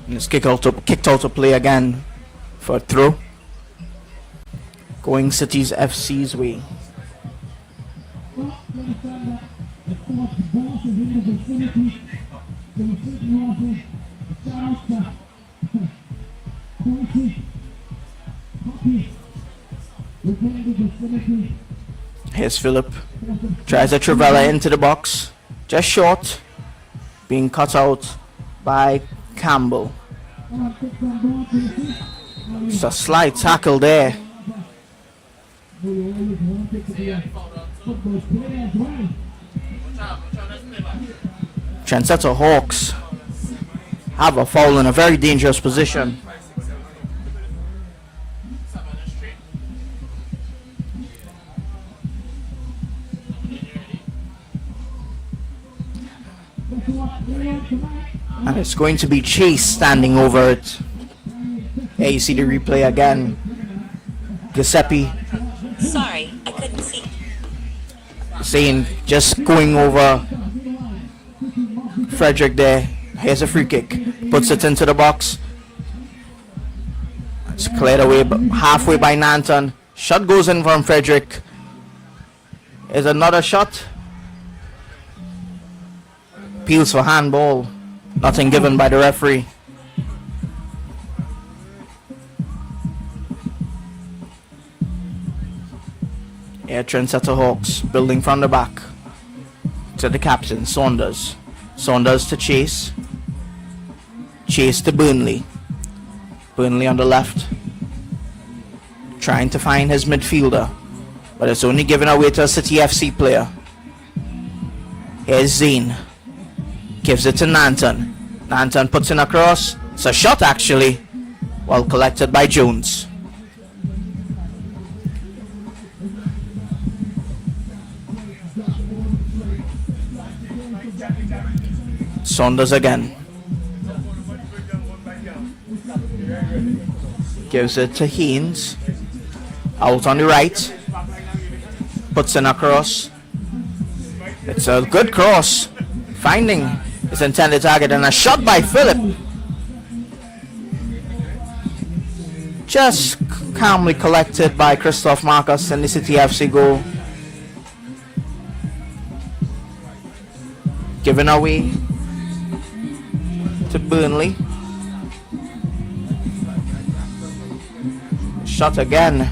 And it's kicked out of play again for a throw. Going Cities FC's way. Here's Philip. Tries a Trivella into the box. Just short. Being cut out by Campbell. It's a slight tackle there. Trendsetter Hawks have a foul in a very dangerous position. And it's going to be Chase standing over it. Here you see the replay again. Giuseppe. Sorry, I couldn't see. Saying just going over Frederick there. Here's a free kick. Puts it into the box. It's cleared away halfway by Nanton. Shot goes in from Frederick. Is another shot. Appeals for handball. Nothing given by the referee. Yeah, Trendsetter Hawks building from the back to the captain, Saunders. Saunders to Chase. Chase to Burnley. Burnley on the left. Trying to find his midfielder. But it's only given away to a City FC player. Here's Zane. Gives it to Nanton. Nanton puts in a cross. It's a shot actually. Well collected by Jones. Saunders again. Gives it to Haynes. Out on the right. Puts in a cross. It's a good cross. Finding his intended target and a shot by Philip. Just calmly collected by Christoph Marcus in the City FC goal. Given away to Burnley. Shot again.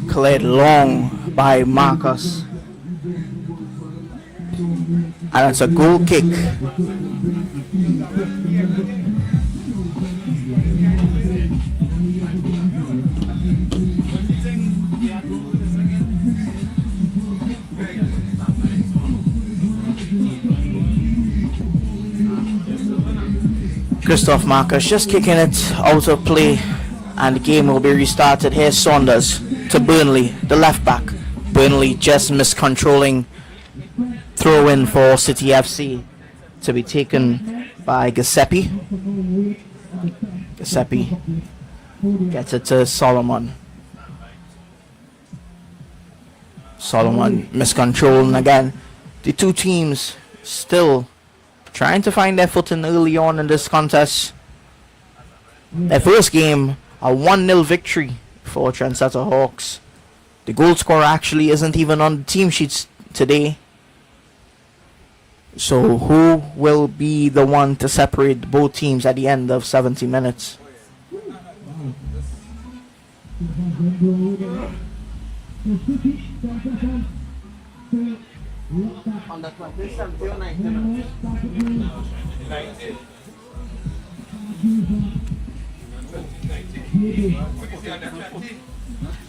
Cleared long by Marcus. And it's a goal kick. Christoph Marcus just kicking it out of play, and the game will be restarted. Here's Saunders to Burnley, the left back. Burnley just miscontrolling. Throw in for City FC to be taken by Giuseppe. Giuseppe gets it to Solomon. Solomon miscontrolling again. The two teams still trying to find their footing early on in this contest. Their first game, a 1-0 victory for Trendsetter Hawks. The goal scorer actually isn't even on the team sheets today. So who will be the one to separate both teams at the end of 70 minutes? On the 27th or 19th.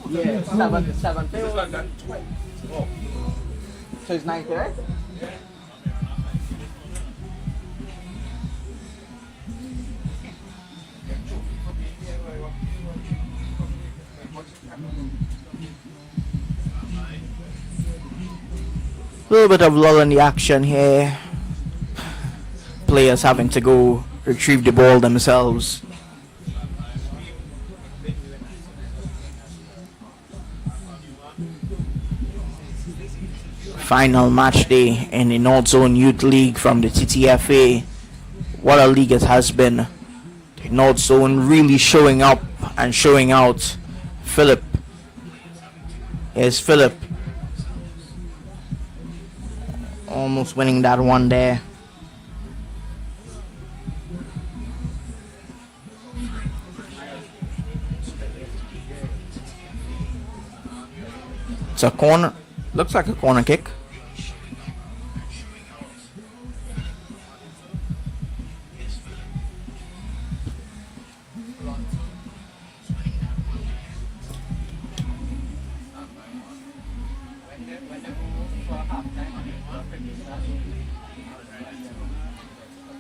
Yeah, 7th. So it's 90, right? A little bit of lull in the action here. Players having to go retrieve the ball themselves. Final match day in the Northzone Youth League from the TTFA. What a league it has been. The Northzone really showing up and showing out. Philip. Here's Philip. Almost winning that one there. It's a corner. Looks like a corner kick.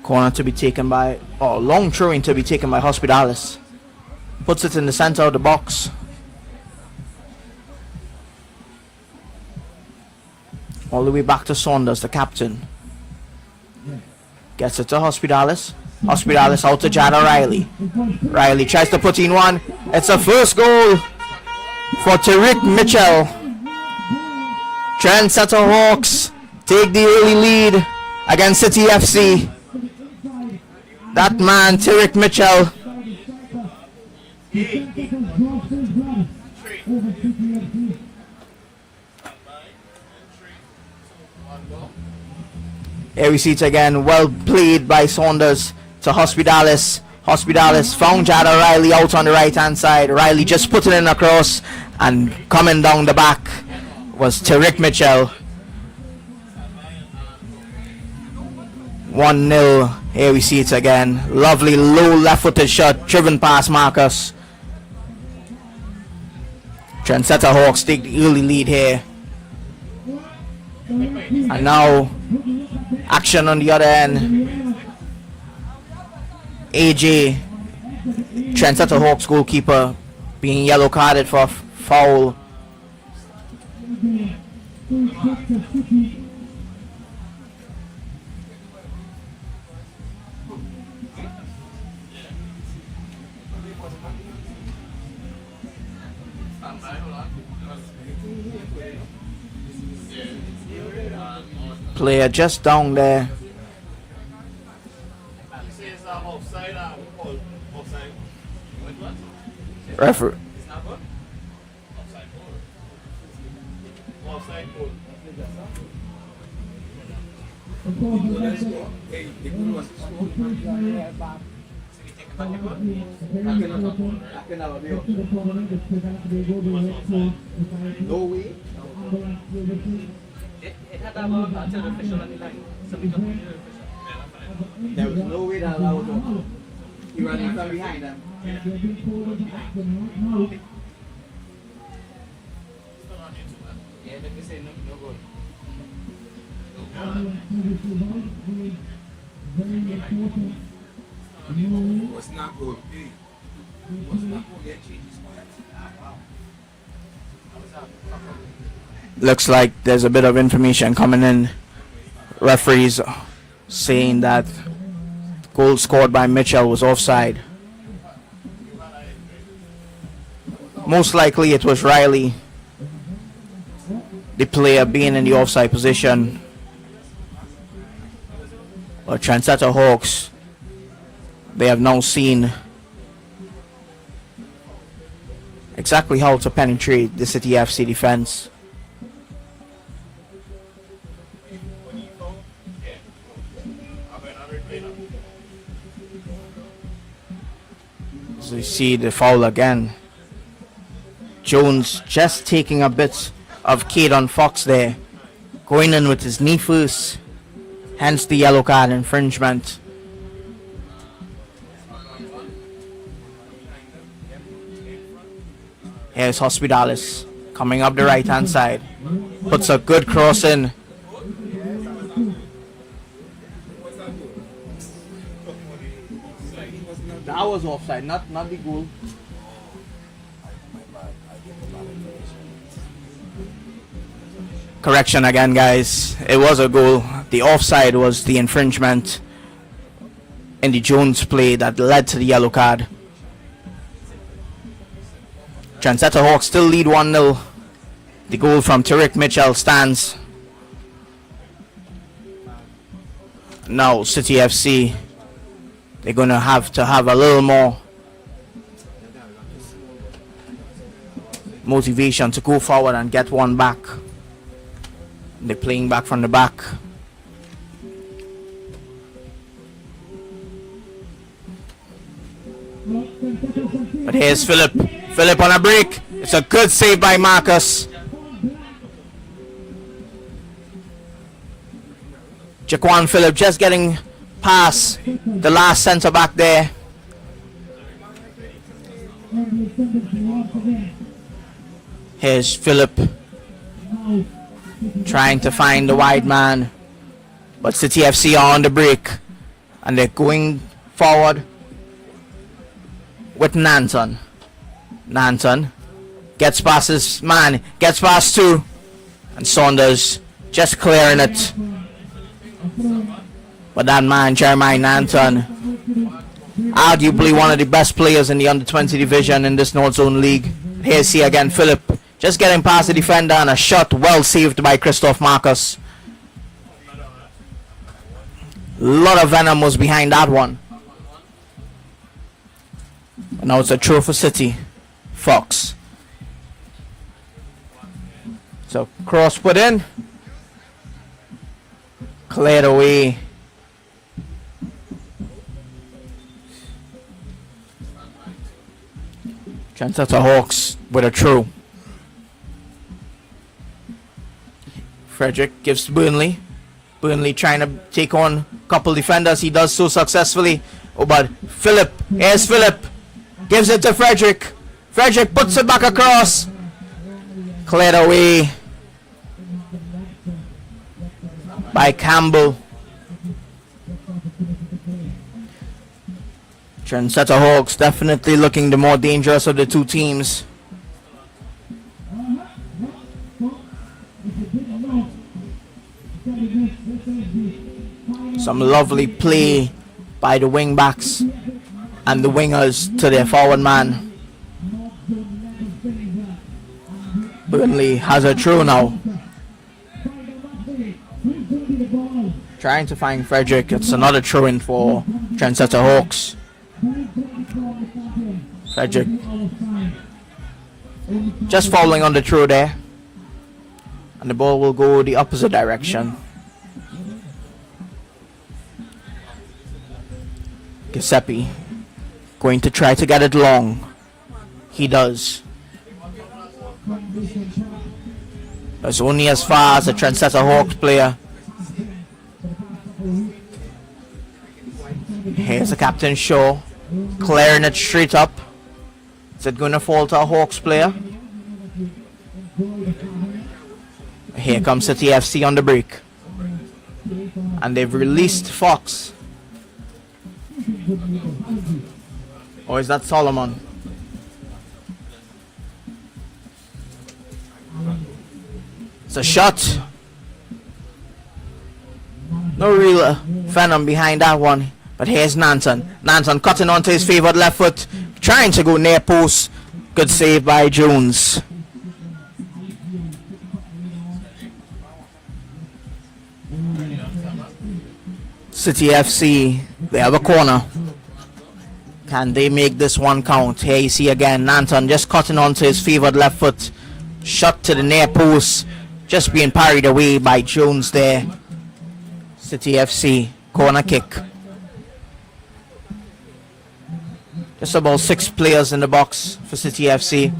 Corner to be taken by, long throwing to be taken by Hospitalis. Puts it in the center of the box. All the way back to Saunders, the captain. Gets it to Hospitalis. Hospitalis out to Jada Riley. Riley tries to put in one. It's a first goal for Tariq Mitchell. Trendsetter Hawks take the early lead against City FC. That man, Tariq Mitchell. Here we see it again. Well played by Saunders to Hospitalis. Hospitalis found Jada Riley out on the right hand side. Riley just put it in across, and coming down the back was Tariq Mitchell. 1-0. Here we see it again. Lovely low left-footed shot driven past Marcus. Trendsetter Hawks take the early lead here. And now action on the other end. AJ, Trendsetter Hawks goalkeeper, being yellow carded for foul. Player just down there. Referee. No way. There was no way that allowed him. He running from behind them. Was not good. Was not good. Looks like there's a bit of information coming in. Referees saying that goal scored by Mitchell was offside. Most likely it was Riley, the player, being in the offside position. But Trendsetter Hawks, they have now seen exactly how to penetrate the City FC defense. So you see the foul again. Jones just taking a bit of Caden Fox there, going in with his knee first, hence the yellow card infringement. Here's Hospitalis coming up the right hand side, puts a good cross in. That was offside, not the goal. Correction again, guys. It was a goal. The offside was the infringement in the Jones play that led to the yellow card. Trendsetter Hawks still lead 1-0. The goal from Tariq Mitchell stands. Now City FC, they're going to have a little more motivation to go forward and get one back. They're playing back from the back. But here's Philip. Philip on a break. It's a good save by Marcus. Jaquan Phillip just getting past the last centre back there. Here's Philip trying to find the wide man, but City FC are on the break and they're going forward with Nanton. Nanton gets past his man, gets past two, and Saunders just clearing it. But that man, Jeremiah Nanton, arguably one of the best players in the under-20 division in this Northzone League. Here's he again, Philip, just getting past the defender, and a shot well saved by Christoph Marcus. A lot of venom was behind that one. And now it's a throw for City. Fox. So cross put in. Cleared away. Trendsetter Hawks with a throw. Frederick gives to Burnley. Burnley trying to take on a couple defenders. He does so successfully. Oh, but Philip. Here's Philip. Gives it to Frederick. Frederick puts it back across. Cleared away by Campbell. Trendsetter Hawks definitely looking the more dangerous of the two teams. Some lovely play by the wing backs and the wingers to their forward man. Burnley has a throw now. Trying to find Frederick. It's another throw in for Trendsetter Hawks. Frederick just following on the throw there. And the ball will go the opposite direction. Giuseppe going to try to get it long. He does. It's only as far as the Trendsetter Hawks player. Here's the captain Shaw, clearing it straight up. Is it going to fall to a Hawks player? Here comes City FC on the break. And they've released Fox. Or is that Solomon? It's a shot. No real venom behind that one. But here's Nanton. Nanton cutting onto his favored left foot. Trying to go near post. Good save by Jones. City FC, they have a corner. Can they make this one count? Here you see again Nanton just cutting onto his favored left foot. Shot to the near post. Just being parried away by Jones there. City FC, corner kick. Just about 6 players in the box for City FC.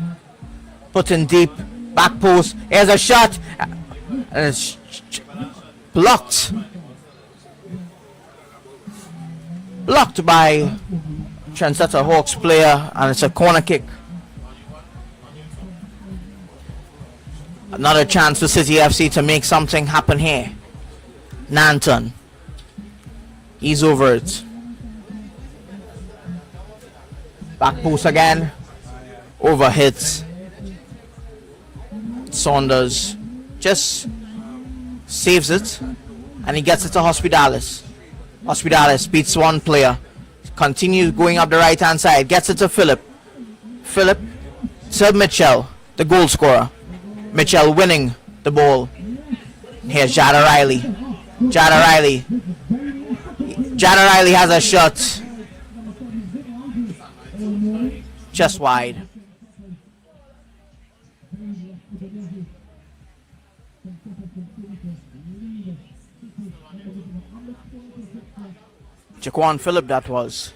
Put in deep, back post. Here's a shot. And it's blocked. Blocked by Trendsetter Hawks player, and it's a corner kick. Another chance for City FC to make something happen here. Nanton. He's over it. Back post again. Over hits. Saunders just saves it. And he gets it to Hospitalis. Hospitalis beats one player. Continues going up the right hand side. Gets it to Philip. Philip to Mitchell, the goal scorer. Mitchell winning the ball. Here's Jada Riley. Jada Riley. Jada Riley has a shot. Just wide. Jaquan Phillip that was.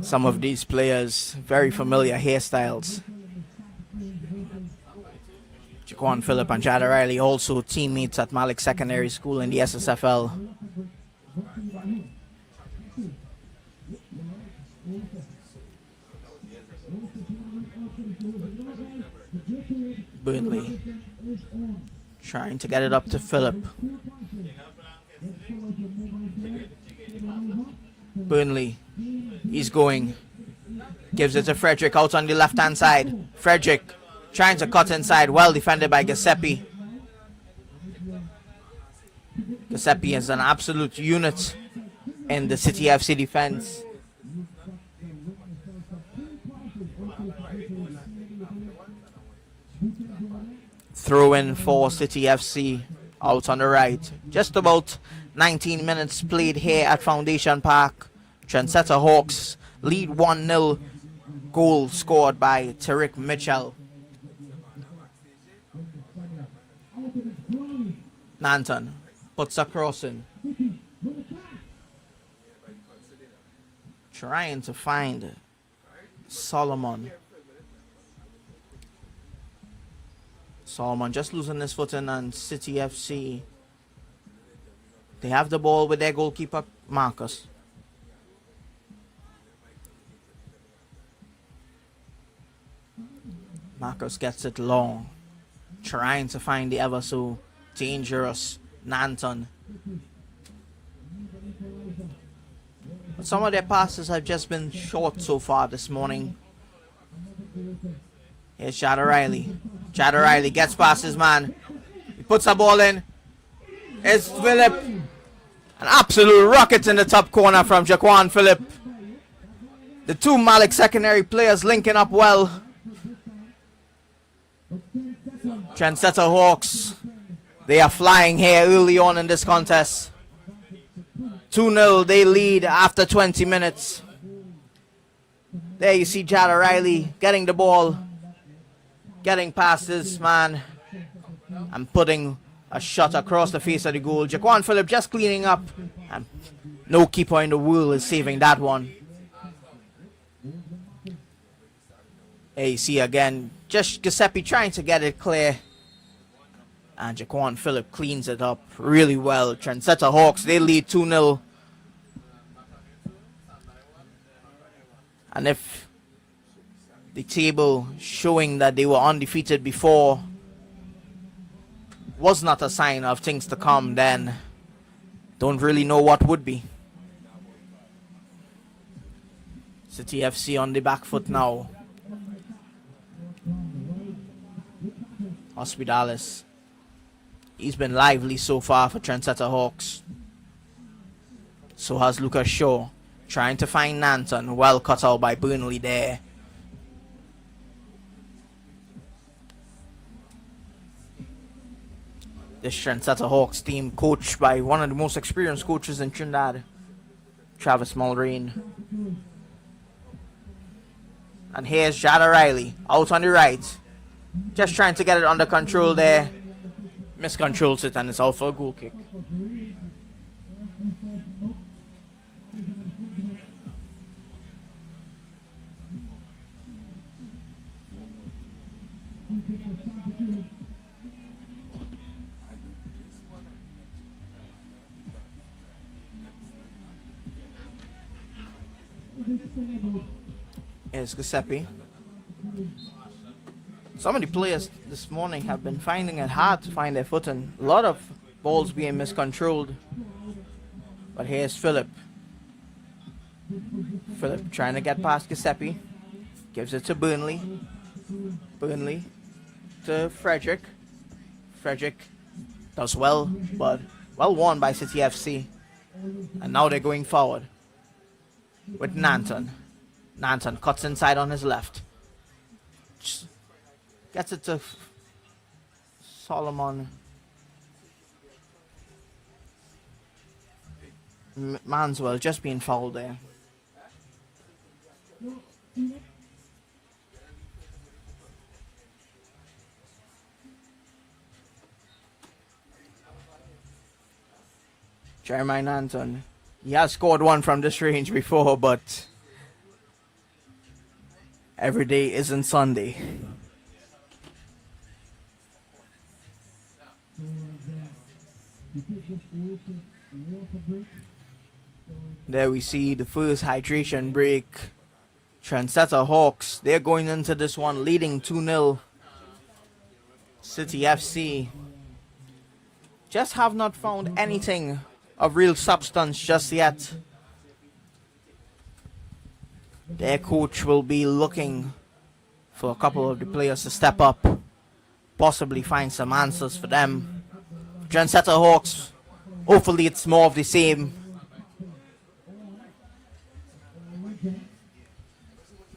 Some of these players, very familiar hairstyles. Jaquan Phillip and Jada Riley also teammates at Malik Secondary School in the SSFL. Burnley trying to get it up to Phillip. Burnley, he's going, gives it to Frederick out on the left hand side. Frederick trying to cut inside, well defended by Giuseppe. Giuseppe is an absolute unit in the City FC defense. Throw in for City FC out on the right. Just about 19 minutes played here at Foundation Park. Trendsetter Hawks lead 1-0. Goal scored by Tariq Mitchell. Nanton puts a cross in. Trying to find Solomon. Solomon just losing his footing, and City FC, they have the ball with their goalkeeper Marcus. Marcus gets it long, trying to find the ever so dangerous Nanton. But some of their passes have just been short so far this morning. Here's Jada Riley. Jada Riley gets past his man. He puts a ball in. It's Phillip. An absolute rocket in the top corner from Jaquan Phillip. The two Malik secondary players linking up well. Trendsetter Hawks, they are flying here early on in this contest. 2-0, they lead after 20 minutes. There you see Jada Riley getting the ball, getting past his man, and putting a shot across the face of the goal. Jaquan Phillip just cleaning up, and no keeper in the world is saving that one. There you see again, just Giuseppe trying to get it clear. And Jaquan Phillip cleans it up really well. Trendsetter Hawks, they lead 2-0. And if the table showing that they were undefeated before was not a sign of things to come, then don't really know what would be. City FC on the back foot now. Hospitalis, he's been lively so far for Trendsetter Hawks. So has Lucas Shaw, trying to find Nanton, well cut out by Burnley there. This Trendsetter Hawks team, coached by one of the most experienced coaches in Trinidad, Travis Mulrain. And here's Jada Riley, out on the right. Just trying to get it under control there. Miscontrols it, and it's out for a goal kick. Here's Giuseppe. Some of the players this morning have been finding it hard to find their footing. A lot of balls being miscontrolled. But here's Phillip. Phillip trying to get past Giuseppe. Gives it to Burnley. Burnley to Frederick. Frederick does well, but well won by City FC. And now they're going forward with Nanton. Nanton cuts inside on his left. Gets it to Solomon. Manswell just being fouled there. Jeremiah Nanton. He has scored one from this range before, but every day isn't Sunday. There we see the first hydration break. Trendsetter Hawks, they're going into this one leading 2-0. City FC just have not found anything of real substance just yet. Their coach will be looking for a couple of the players to step up, possibly find some answers for them. Trendsetter Hawks, hopefully it's more of the same,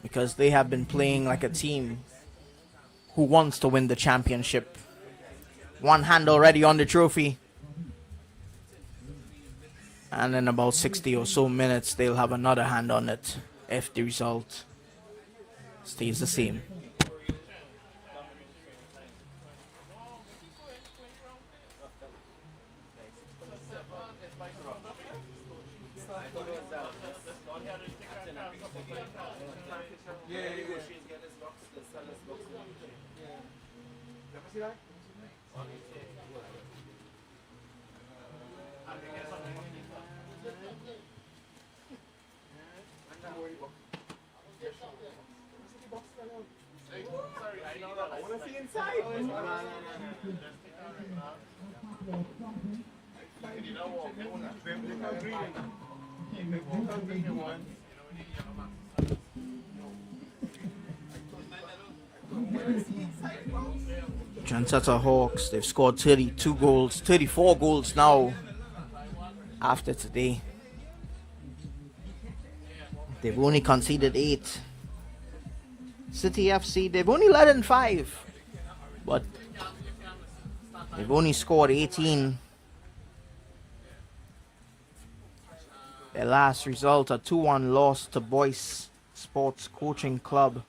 because they have been playing like a team who wants to win the championship. One hand already on the trophy, and in about 60 or so minutes they'll have another hand on it if the result stays the same. Trendsetter Hawks, they've scored 32 goals, 34 goals now after today. They've only conceded 8. City FC, they've only let in 5, but they've only scored 18. Their last result, a 2-1 loss to Boyce Sports Coaching Club.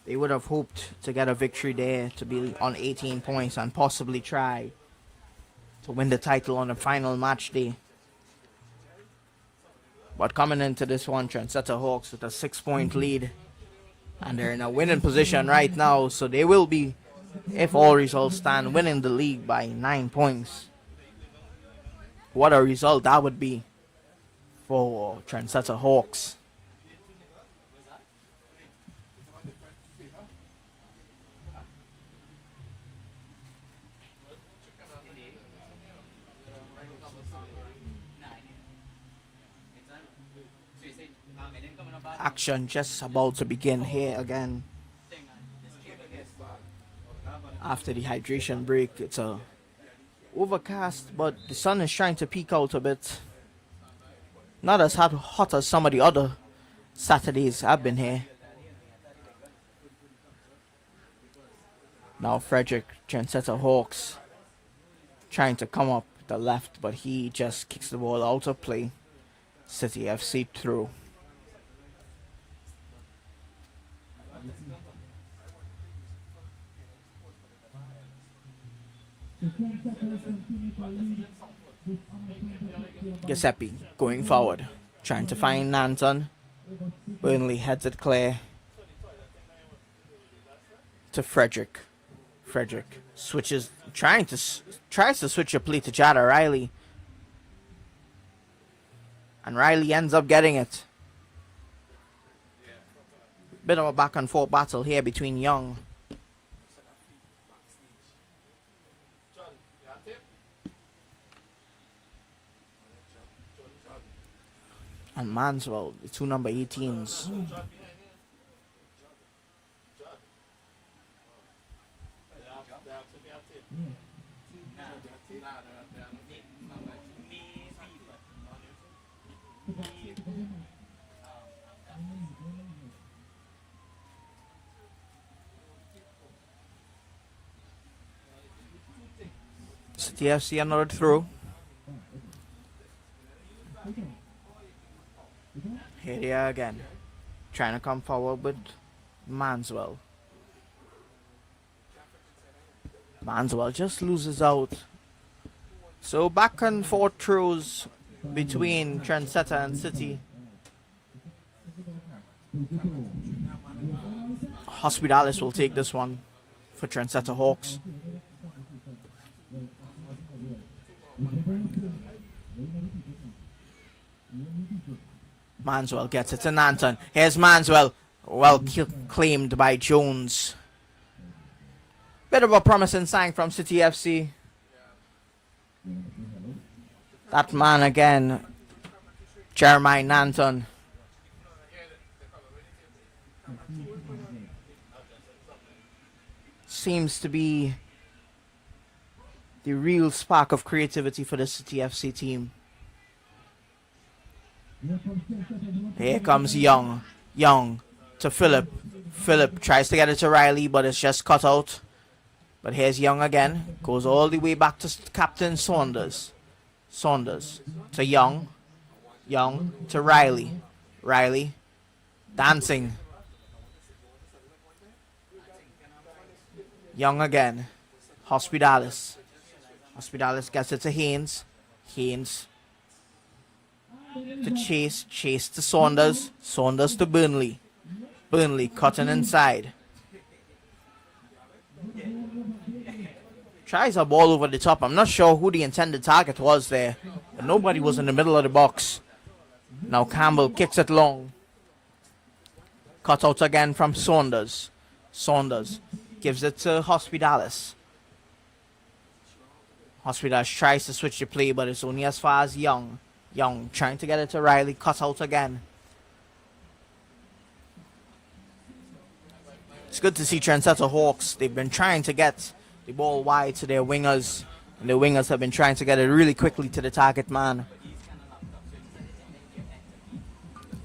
They would have hoped to get a victory there to be on 18 points and possibly try to win the title on the final match day. But coming into this one, Trendsetter Hawks with a 6-point lead, and they're in a winning position right now, so they will be, if all results stand, winning the league by 9 points. What a result that would be for Trendsetter Hawks. Action just about to begin here again. After the hydration break, it's a overcast, but the sun is trying to peek out a bit. Not as hot as some of the other Saturdays I've been here. Now Frederick, Trendsetter Hawks, trying to come up the left, but he just kicks the ball out of play. City FC through. Giuseppe going forward, trying to find Nanton. Burnley heads it clear to Frederick. Frederick switches, tries to switch a play to Jada Riley, and Riley ends up getting it. Bit of a back and forth battle here between Young and Manswell, the two number 18s. City FC another throw. Here they are again. Trying to come forward with Manswell. Manswell just loses out. So back and forth throws between Trendsetter and City. Hospitalis will take this one for Trendsetter Hawks. Manswell gets it to Nanton. Here's Manswell. Well claimed by Jones. Bit of a promising sign from City FC. That man again, Jeremiah Nanton. Seems to be the real spark of creativity for the City FC team. Here comes Young. Young to Philip. Philip tries to get it to Riley, but it's just cut out. But here's Young again. Goes all the way back to Captain Saunders. Saunders to Young. Young to Riley. Riley dancing. Young again. Hospitalis. Hospitalis gets it to Haynes. Haynes to Chase. Chase to Saunders. Saunders to Burnley. Burnley cutting inside. Tries a ball over the top. I'm not sure who the intended target was there, but nobody was in the middle of the box. Now Campbell kicks it long. Cut out again from Saunders. Saunders gives it to Hospitalis. Hospitalis tries to switch the play, but it's only as far as Young. Young trying to get it to Riley. Cut out again. It's good to see Trendsetter Hawks. They've been trying to get the ball wide to their wingers, and the wingers have been trying to get it really quickly to the target man.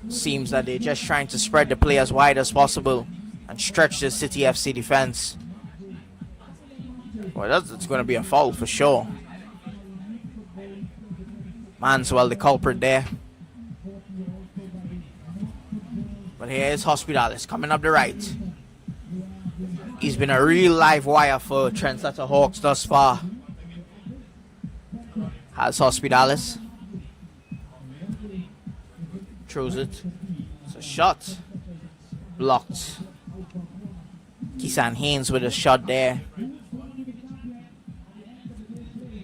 Seems that they're just trying to spread the play as wide as possible and stretch the City FC defense. Well, it's going to be a foul for sure. Manswell, the culprit there. But here's Hospitalis coming up the right. He's been a real live wire for Trendsetter Hawks thus far. Has Hospitalis. Throws it. It's a shot. Blocked. Kisan Haynes with a shot there.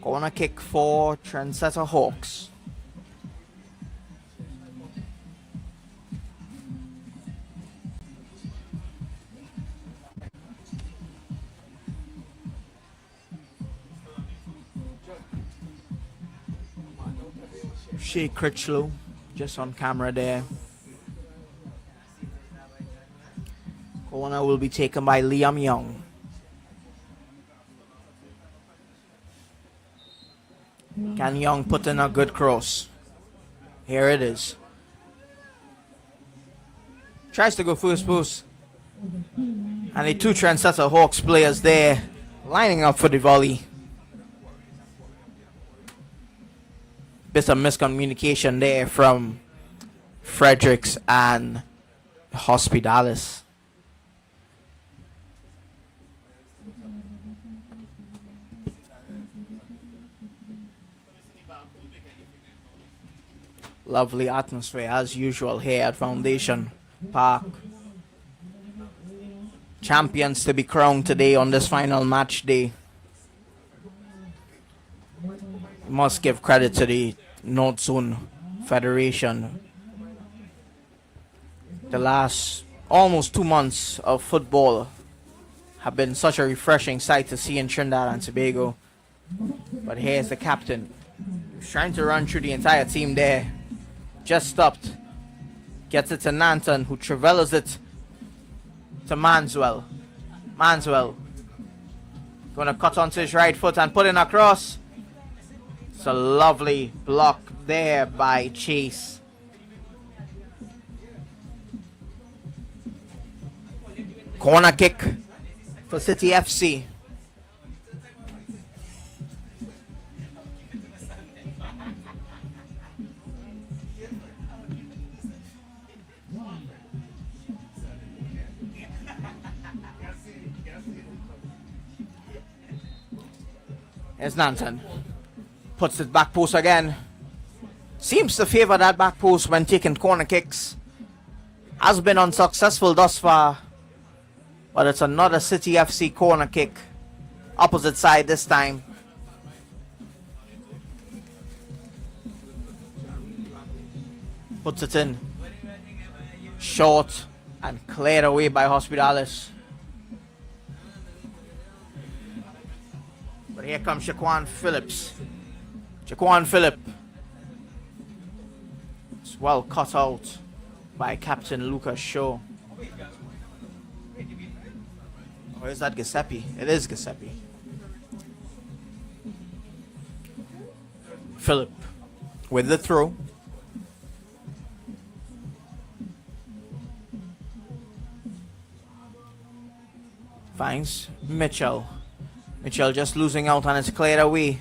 Corner kick for Trendsetter Hawks. Shea Critchlow just on camera there. Corner will be taken by Liam Young. Can Young put in a good cross? Here it is. Tries to go first post. And the two Trendsetter Hawks players there lining up for the volley. Bit of miscommunication there from Fredericks and Hospitalis. Lovely atmosphere as usual here at Foundation Park. Champions to be crowned today on this final match day. Must give credit to the Northzone Federation. The last almost 2 months of football have been such a refreshing sight to see in Trinidad and Tobago. But here's the captain. He's trying to run through the entire team there. Just stopped. Gets it to Nanton, who travels it to Manswell. Manswell gonna cut onto his right foot and put in a cross. It's a lovely block there by Chase. Corner kick for City FC. Here's Nanton. Puts it back post again. Seems to favor that back post when taking corner kicks. Has been unsuccessful thus far. But it's another City FC corner kick. Opposite side this time. Puts it in. Short and cleared away by Hospitalis. But here comes Shaquan Phillips. Shaquan Phillip. It's well cut out by Captain Lucas Shaw. Or is that Giuseppe? It is Giuseppe. Phillip with the throw. Finds Mitchell. Mitchell just losing out and it's cleared away.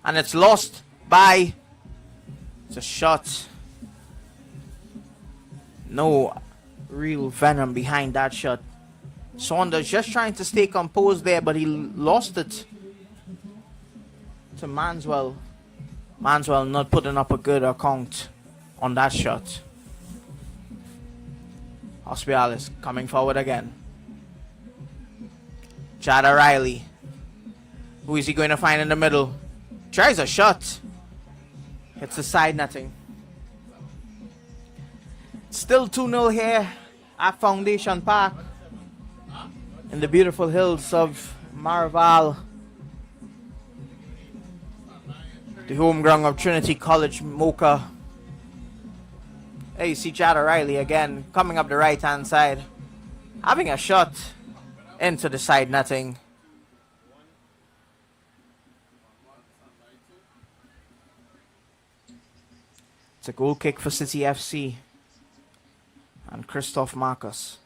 And it's lost by... It's a shot. No real venom behind that shot. Saunders just trying to stay composed there, but he lost it to Manswell. Manswell not putting up a good account on that shot. Hospitalis coming forward again. Chad O'Reilly. Who is he going to find in the middle? Tries a shot. Hits the side netting. Still 2-0 here at Foundation Park in the beautiful hills of Marval, the home ground of Trinity College Mocha. There you see Chad O'Reilly again coming up the right hand side, having a shot into the side netting. It's a goal kick for City FC and Christoph Marcus.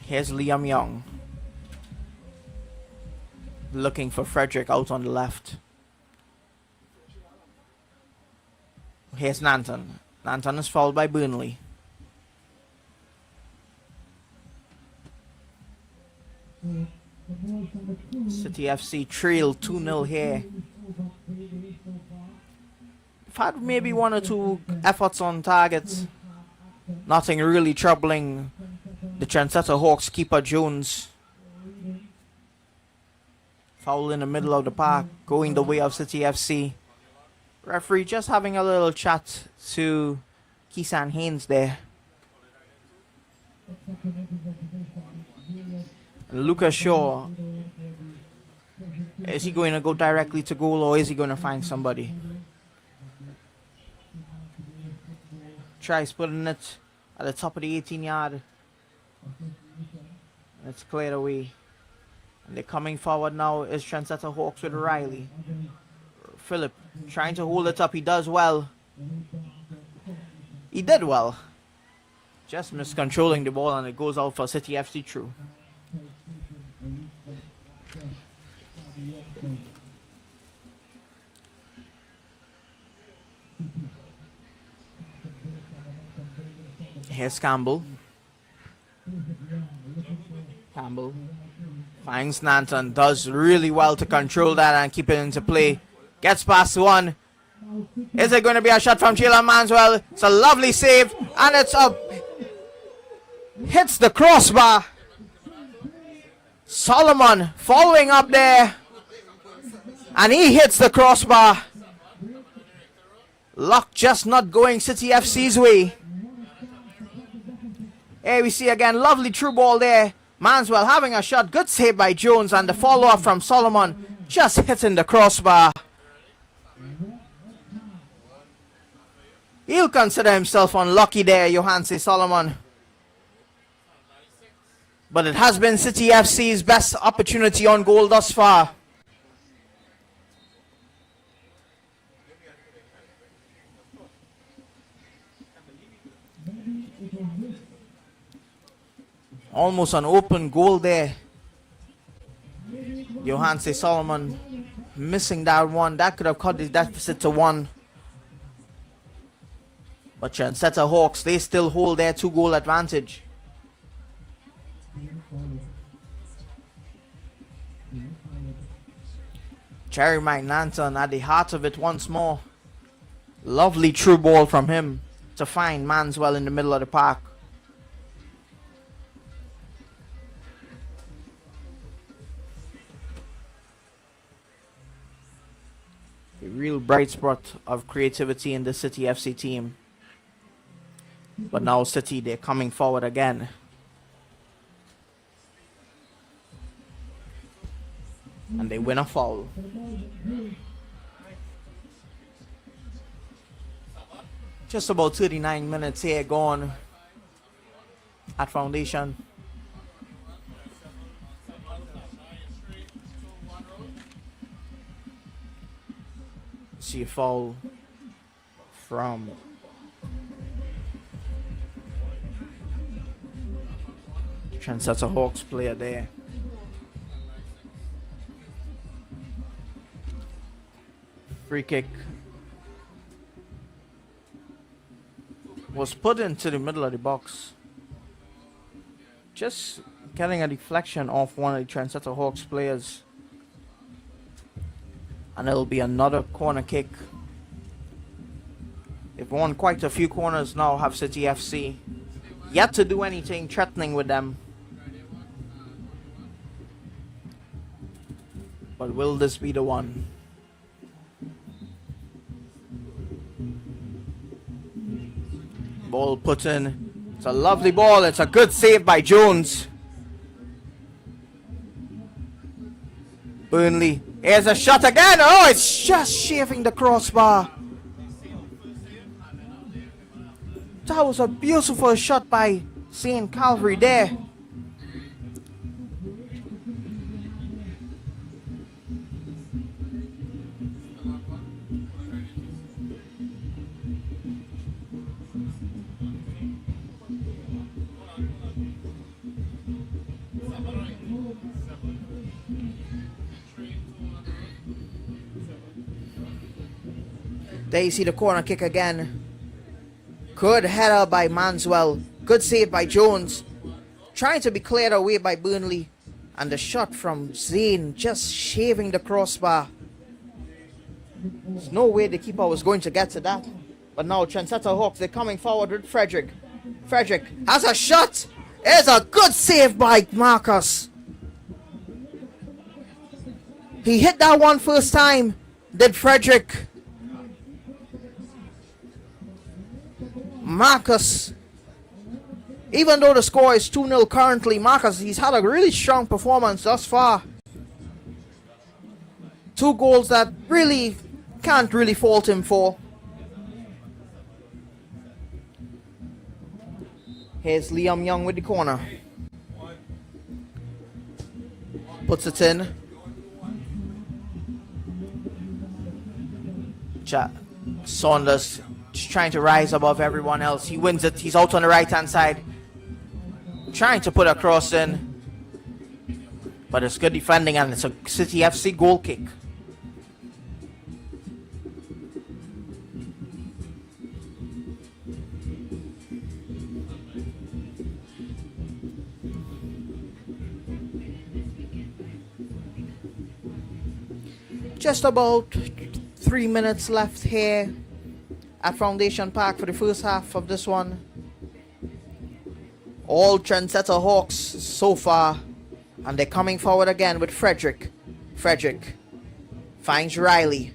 Here's Liam Young looking for Frederick out on the left. Here's Nanton. Nanton is fouled by Burnley. City FC trail 2-0 here. We've had maybe one or two efforts on targets. Nothing really troubling the Trendsetter Hawks keeper Jones. Foul in the middle of the park, going the way of City FC. Referee just having a little chat to Kisan Haynes there. Lucas Shaw. Is he going to go directly to goal or is he going to find somebody? Tries putting it at the top of the 18-yard. It's cleared away. And they're coming forward now is Trendsetter Hawks with Riley. Phillip trying to hold it up. He does well. He did well. Just miscontrolling the ball and it goes out for City FC through. Here's Campbell. Campbell finds Nanton, does really well to control that and keep it into play. Gets past one. Is it going to be a shot from Jalen Manswell? It's a lovely save and it's up. Hits the crossbar. Solomon following up there. And he hits the crossbar. Luck just not going City FC's way. Here we see again, lovely through ball there. Manswell having a shot, good save by Jones, and the follow-up from Solomon just hitting the crossbar. He'll consider himself unlucky there, Johanse Solomon. But it has been City FC's best opportunity on goal thus far. Almost an open goal there. Johanse Solomon missing that one. That could have cut his deficit to one. But Trendsetter Hawks, they still hold their 2-goal advantage. Jeremy Nanton at the heart of it once more. Lovely true ball from him to find Manswell in the middle of the park. A real bright spot of creativity in the City FC team. But now City, they're coming forward again. And they win a foul. Just about 39 minutes here gone at Foundation. See a foul from Trendsetter Hawks player there. Free kick was put into the middle of the box. Just getting a deflection off one of the Trendsetter Hawks players. And it'll be another corner kick. They've won quite a few corners now, have City FC. Yet to do anything threatening with them. But will this be the one? Ball put in. It's a lovely ball. It's a good save by Jones. Burnley. Here's a shot again. Oh, it's just shaving the crossbar. That was a beautiful shot by St. Calvary there. There you see the corner kick again. Good header by Manswell. Good save by Jones. Trying to be cleared away by Burnley. And the shot from Zane just shaving the crossbar. There's no way the keeper was going to get to that. But now Trendsetter Hawks, they're coming forward with Frederick. Frederick has a shot. It's a good save by Marcus. He hit that one first time. Did Frederick. Marcus, even though the score is 2-0 currently, Marcus, he's had a really strong performance thus far. 2 goals that really can't really fault him for. Here's Liam Young with the corner. Puts it in. Saunders just trying to rise above everyone else. He wins it. He's out on the right hand side. Trying to put a cross in. But it's good defending and it's a City FC goal kick. Just about 3 minutes left here at Foundation Park for the first half of this one. All Trendsetter Hawks so far. And they're coming forward again with Frederick. Frederick finds Riley.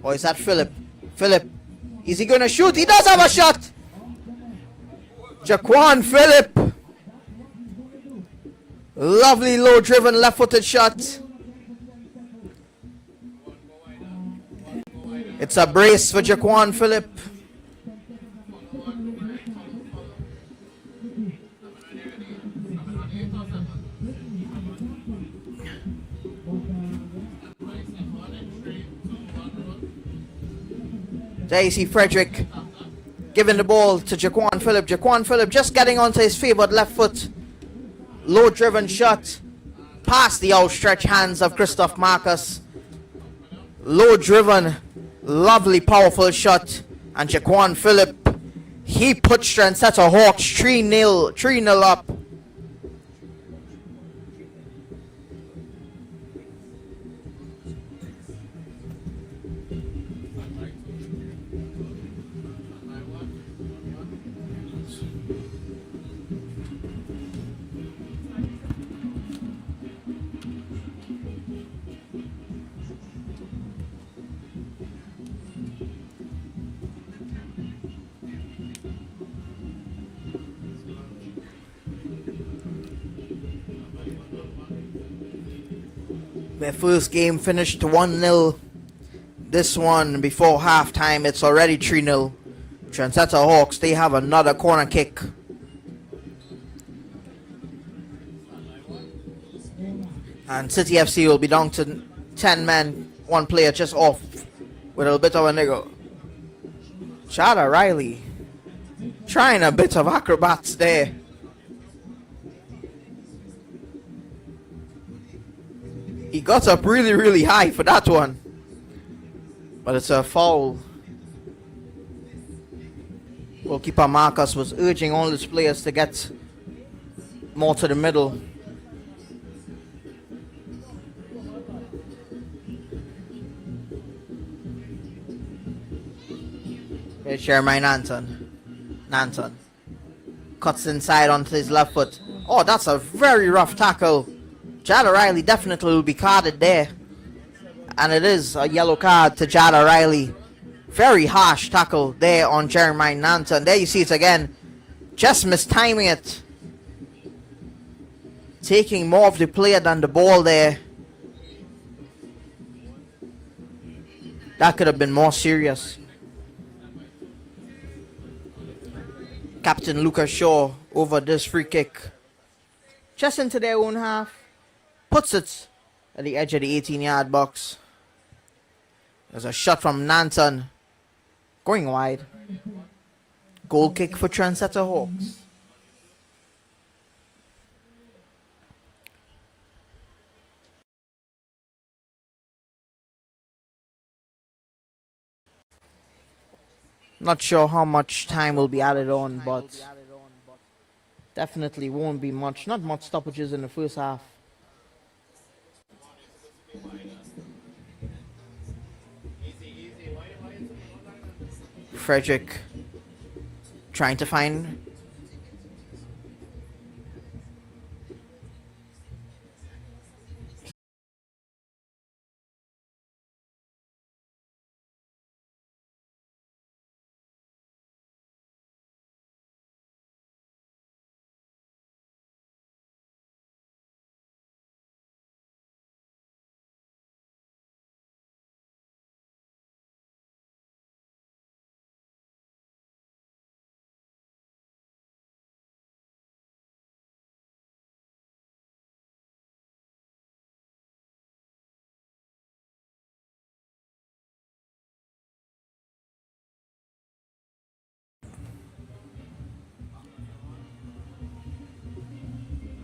Or is that Philip? Philip. Is he going to shoot? He does have a shot! Jaquan Philip. Lovely low-driven left-footed shot. It's a brace for Jaquan Phillip. There you see Frederick giving the ball to Jaquan Phillip. Jaquan Phillip just getting onto his favored left foot. Low-driven shot past the outstretched hands of Christoph Marcus. Low-driven. Lovely, powerful shot. And Jaquan Phillip He put Trendsetter Hawks 3-0 up. Their first game finished 1-0. This one, before halftime, it's already 3-0. Trendsetter Hawks, they have another corner kick. And City FC will be down to 10 men, one player just off with a little bit of a niggle. Chada Riley trying a bit of acrobats there. He got up really, really high for that one. But it's a foul. Goalkeeper Marcus was urging all his players to get more to the middle. Here's Jeremiah Nanton. Cuts inside onto his left foot. Oh, that's a very rough tackle. Jada Riley definitely will be carded there. And it is a yellow card to Jada Riley. Very harsh tackle there on Jeremiah Nanton. There you see it again. Just mistiming it. Taking more of the player than the ball there. That could have been more serious. Captain Lucas Shaw over this free kick. Just into their own half. Puts it at the edge of the 18-yard box. There's a shot from Nanton. Going wide. Goal kick for Trendsetter Hawks. Not sure how much time will be added on, but definitely won't be much. Not much stoppages in the first half. Frederick trying to find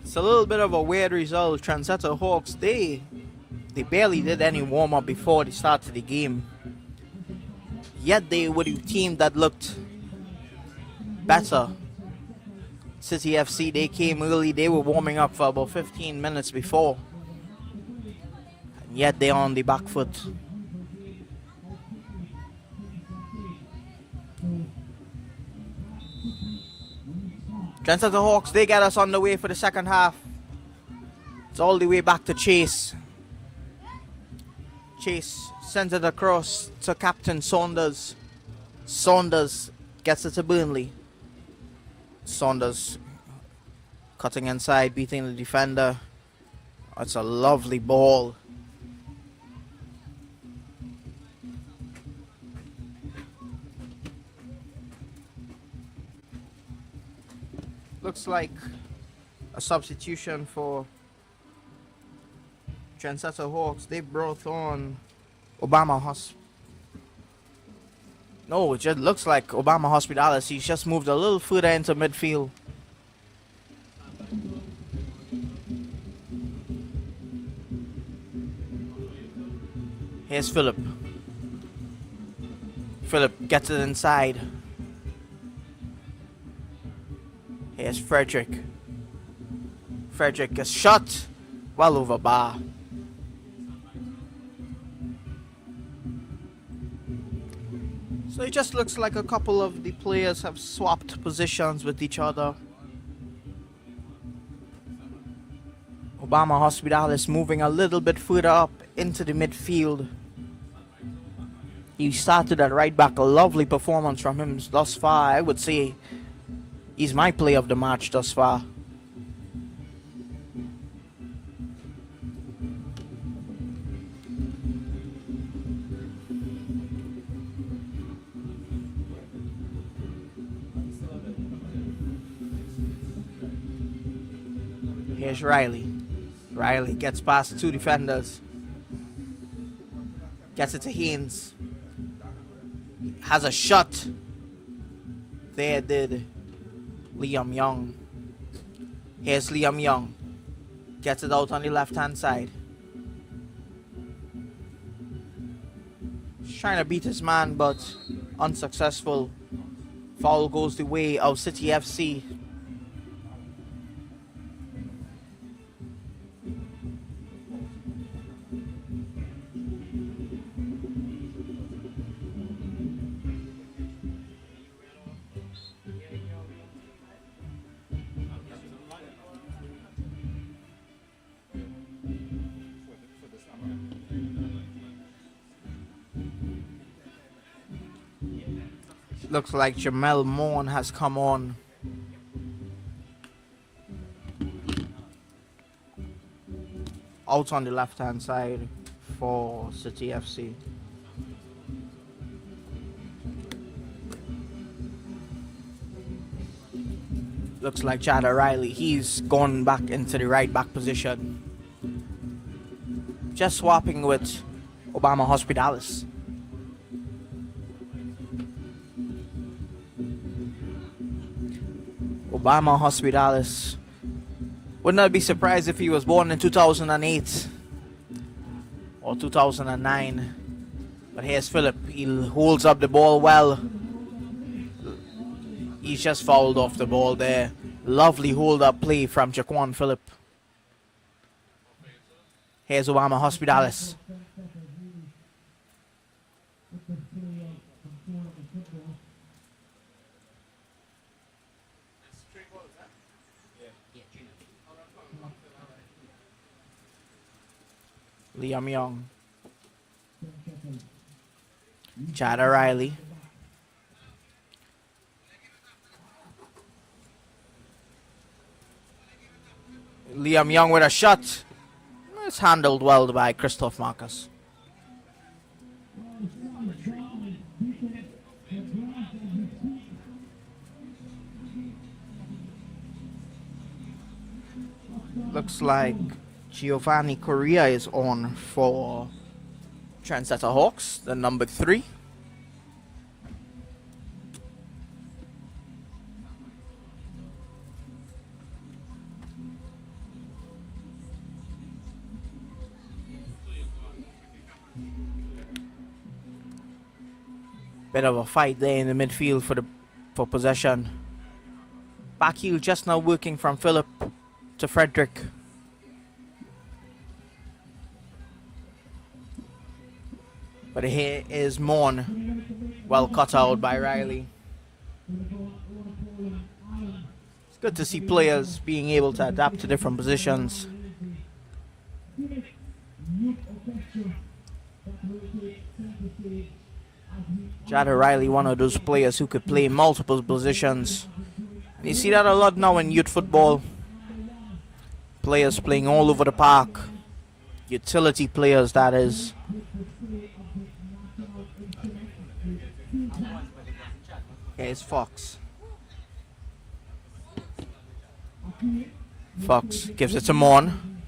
it's a little bit of a weird result. Trendsetter Hawks, they barely did any warm-up before the start of the game. Yet they were the team that looked better. City FC, they came early. They were warming up for about 15 minutes before. And yet they're on the back foot. Trendsetter Hawks, they get us on the way for the second half. It's all the way back to Chase. Chase sends it across to Captain Saunders. Saunders gets it to Burnley. Saunders cutting inside, beating the defender. It's a lovely ball. Looks like a substitution for Trendsetter Hawks. They brought on Obama Hospital. No, it just looks like Obama Hospitalis. He's just moved a little further into midfield. Here's Philip. Philip gets it inside. Here's Frederick. Frederick is shot well over bar. So it just looks like a couple of the players have swapped positions with each other. Obama Hospital is moving a little bit further up into the midfield. He started at right back. A lovely performance from him thus far. I would say he's my play of the match thus far. Here's Riley. Riley gets past two defenders. Gets it to Haynes. Has a shot. There did Liam Young. Here's Liam Young. Gets it out on the left hand side. He's trying to beat his man but unsuccessful. Foul goes the way of City FC. Looks like Jamel Morn has come on. Out on the left hand side for City FC. Looks like Chad O'Reilly. He's gone back into the right back position. Just swapping with Obama Hospitalis. Obama Hospitalis. Would not be surprised if he was born in 2008 or 2009. But here's Philip. He holds up the ball well. He's just fouled off the ball there. Lovely hold-up play from Jaquan Phillip. Here's Obama Hospitalis. Liam Young. Chad O'Reilly. Liam Young with a shot. It's handled well by Christoph Marcus. Looks like Giovanni Correa is on for Trendsetter Hawks, the number 3. Bit of a fight there in the midfield for possession. Back heel just now working from Philip to Frederick. But here is Morn. Well cut out by Riley. It's good to see players being able to adapt to different positions. Jada Riley, one of those players who could play multiple positions. And you see that a lot now in youth football. Players playing all over the park. Utility players, that is. Here's Fox. Fox gives it to Morn.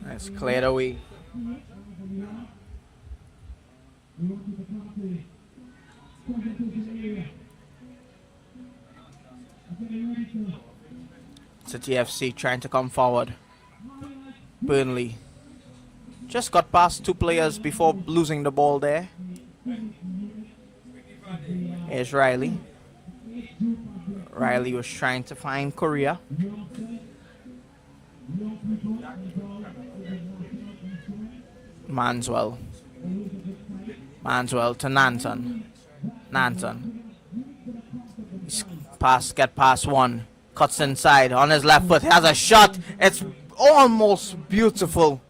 That's cleared away. City FC trying to come forward. Burnley just got past 2 players before losing the ball there. Here's Riley. Riley was trying to find Korea. Manswell. Manswell to Nanton. Nanton. Get past one. Cuts inside on his left foot. Has a shot. It's almost beautiful.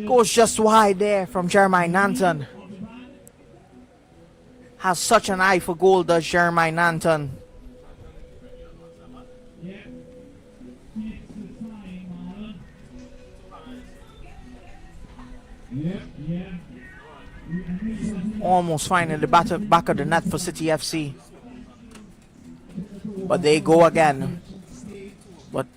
Goes just wide there from Jeremiah Nanton. Has such an eye for goal, does Jeremiah Nanton. Almost finding the back of the net for City FC. But they go again. But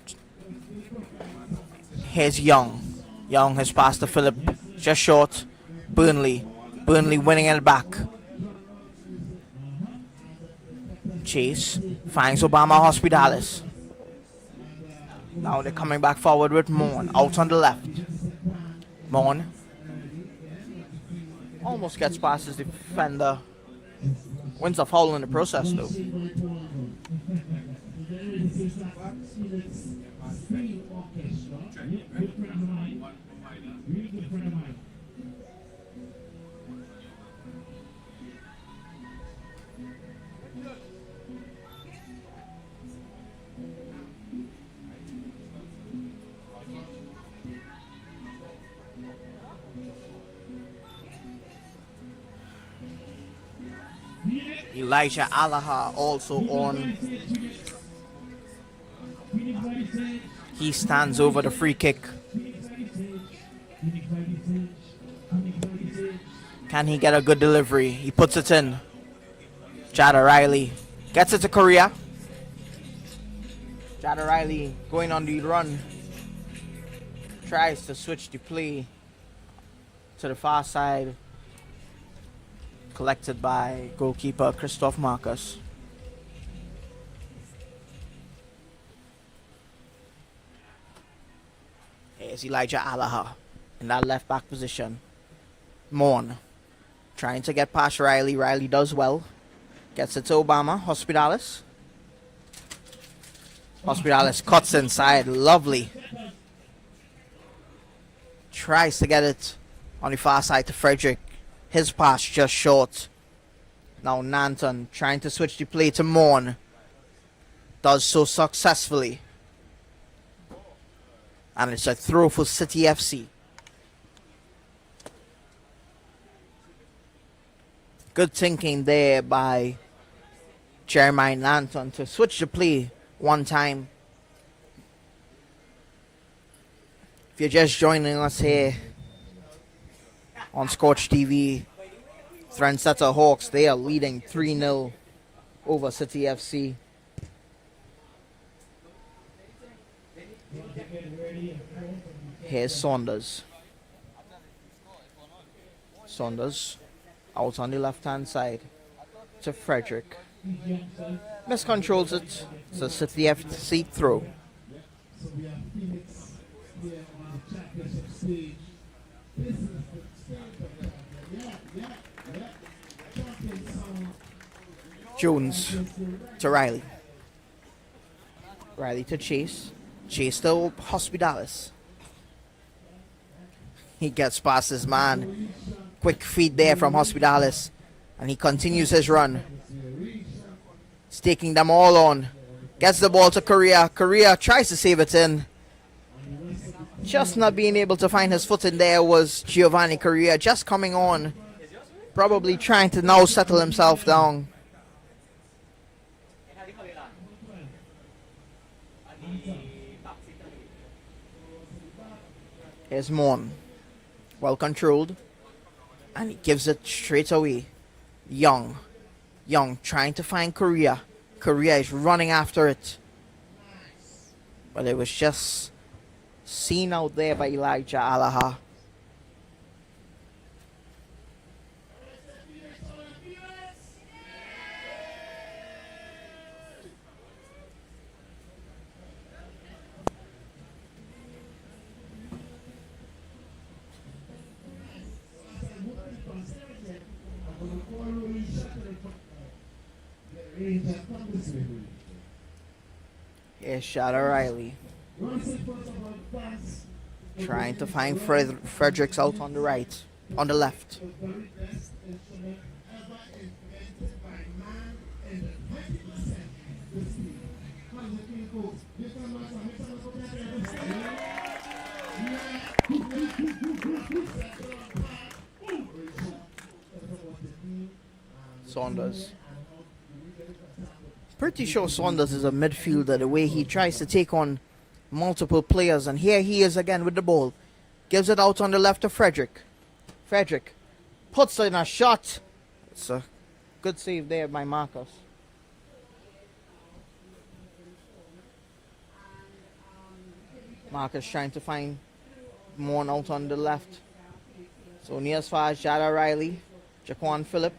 here's Young. Young has passed to Philip. Just short. Burnley. Burnley winning it back. Chase finds Obama Hospitalis. Now they're coming back forward with Mon out on the left. Mon almost gets past his defender. Wins a foul in the process though. Elijah Alaha also on. He stands over the free kick. Can he get a good delivery? He puts it in. Jada Riley gets it to Korea. Jada Riley going on the run. Tries to switch the play to the far side. Collected by goalkeeper Christoph Marcus. Here's Elijah Alaha in that left back position. Morn trying to get past Riley. Riley does well. Gets it to Obama. Hospitalis. Hospitalis cuts inside. Lovely. Tries to get it on the far side to Frederick. His pass just short. Now Nanton trying to switch the play to Morn. Does so successfully. And it's a throw for City FC. Good thinking there by Jeremiah Nanton to switch the play one time. If you're just joining us here on Scorch TV, Trendsetter Hawks, they are leading 3-0 over City FC. Here's Saunders. Saunders out on the left-hand side to Frederick. Miscontrols it. It's a City FC throw. Jones to Riley. Riley to Chase. Chase to Hospitalis. He gets past his man. Quick feed there from Hospitalis. And he continues his run. He's taking them all on. Gets the ball to Korea. Korea tries to save it in. Just not being able to find his foot in there was Giovanni Korea. Just coming on. Probably trying to now settle himself down. Here's Mon. Well controlled. And he gives it straight away. Young. Young trying to find Korea. Korea is running after it. But it was just seen out there by Elijah Alaha. Here's Shadow Riley. Trying to find Fredericks out on the right. On the left. Saunders. Pretty sure Saunders is a midfielder, the way he tries to take on multiple players, and here he is again with the ball. Gives it out on the left to Frederick. Frederick puts in a shot. It's a good save there by Marcus. Marcus trying to find Morn out on the left. So near as far as Jada Riley, Jaquan Phillip.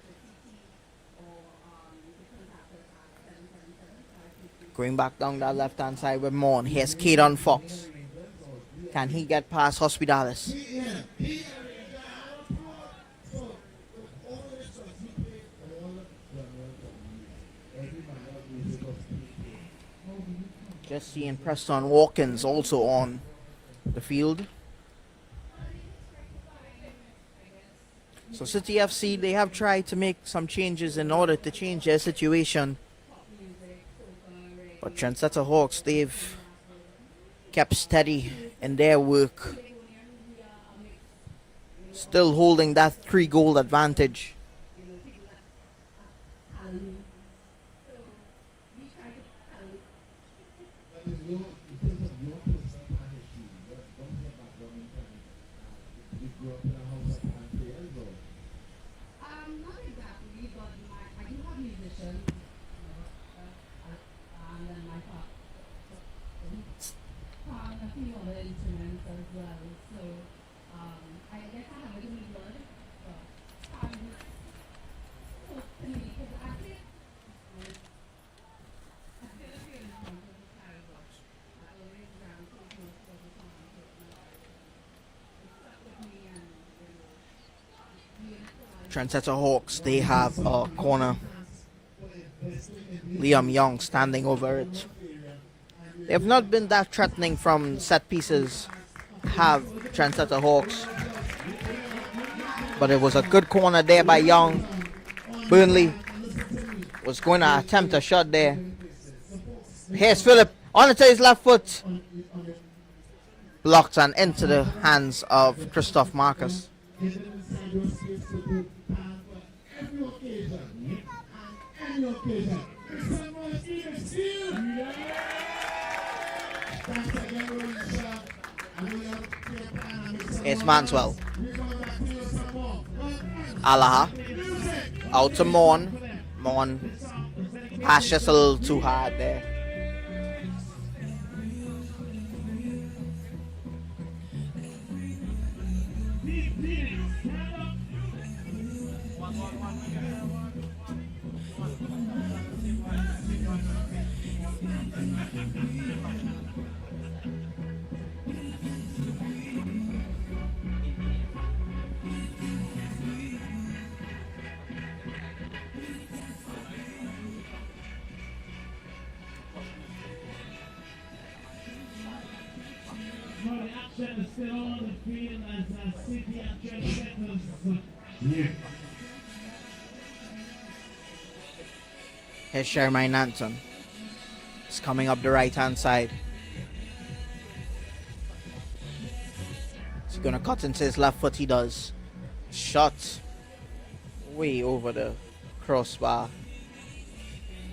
Going back down that left hand side with Morn. Here's Kadon Fox. Can he get past Hospitalis? Just seeing Preston Watkins also on the field. So City FC, they have tried to make some changes in order to change their situation. But Trendsetter Hawks, they've kept steady in their work. Still holding that 3-goal advantage. Trendsetter Hawks, they have a corner. Liam Young standing over it. They have not been that threatening from set pieces, have Trendsetter Hawks. But it was a good corner there by Young. Burnley was going to attempt a shot there. Here's Phillip on to his left foot. Blocked and into the hands of Christoph Marcus. It's Manswell. Alaha. Out to Mon. Mon. Pass just a little too hard there. Still on the field as City and Trendsetters. Here's Shermaine Nanton. It's coming up the right hand side. He's gonna cut into his left foot, he does. Shot way over the crossbar.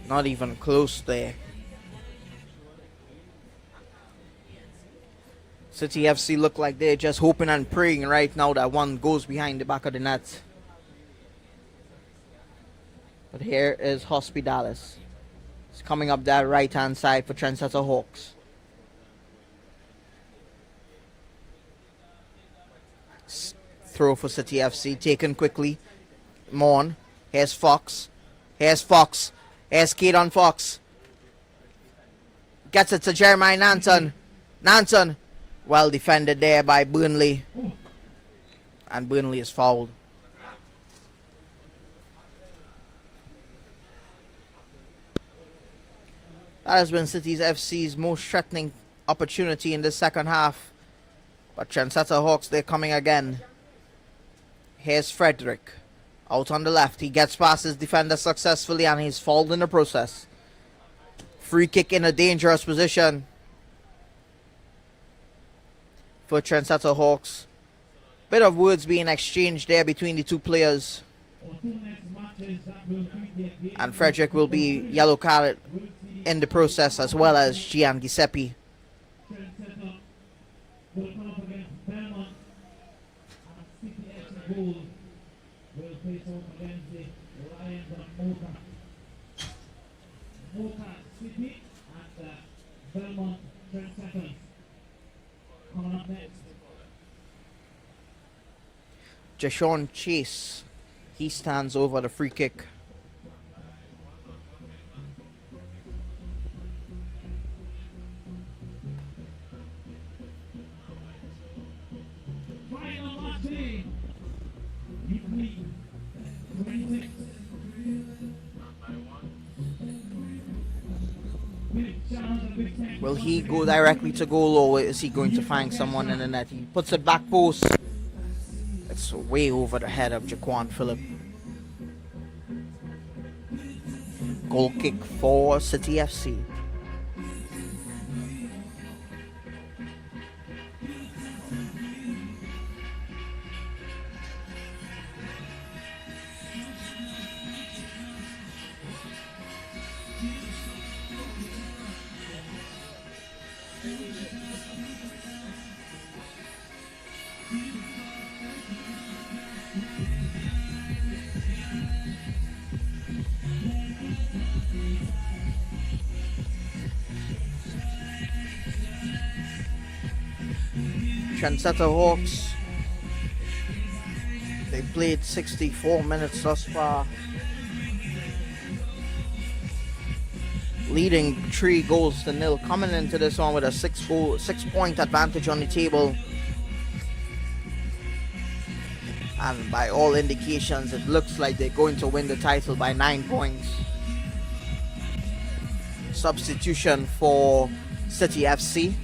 Not even close there. City FC look like they're just hoping and praying right now that one goes behind the back of the net. But here is Hospitalis. It's coming up that right hand side for Trendsetter Hawks. Throw for City FC, taken quickly. Morn. Here's Fox. Here's Fox. Here's Kadon Fox. Gets it to Jeremiah Nanton. Nanton. Well defended there by Burnley. And Burnley is fouled. That has been Cities FC's most threatening opportunity in the second half. But Trendsetter Hawks, they're coming again. Here's Frederick. Out on the left. He gets past his defender successfully and he's fouled in the process. Free kick in a dangerous position for Trendsetter Hawks. Bit of words being exchanged there between the two players. And Frederick will be yellow carded in the process, as well as Gian Giuseppe. Jashawn Chase, he stands over the free kick. Will he go directly to goal, or is he going to find someone in the net? He puts it back post. It's way over the head of Jaquan Phillip. Goal kick for City FC. Trendsetter Hawks, they played 64 minutes thus far, leading 3-0, coming into this one with a 6-point advantage on the table. And by all indications, it looks like they're going to win the title by 9 points. Substitution for City FC.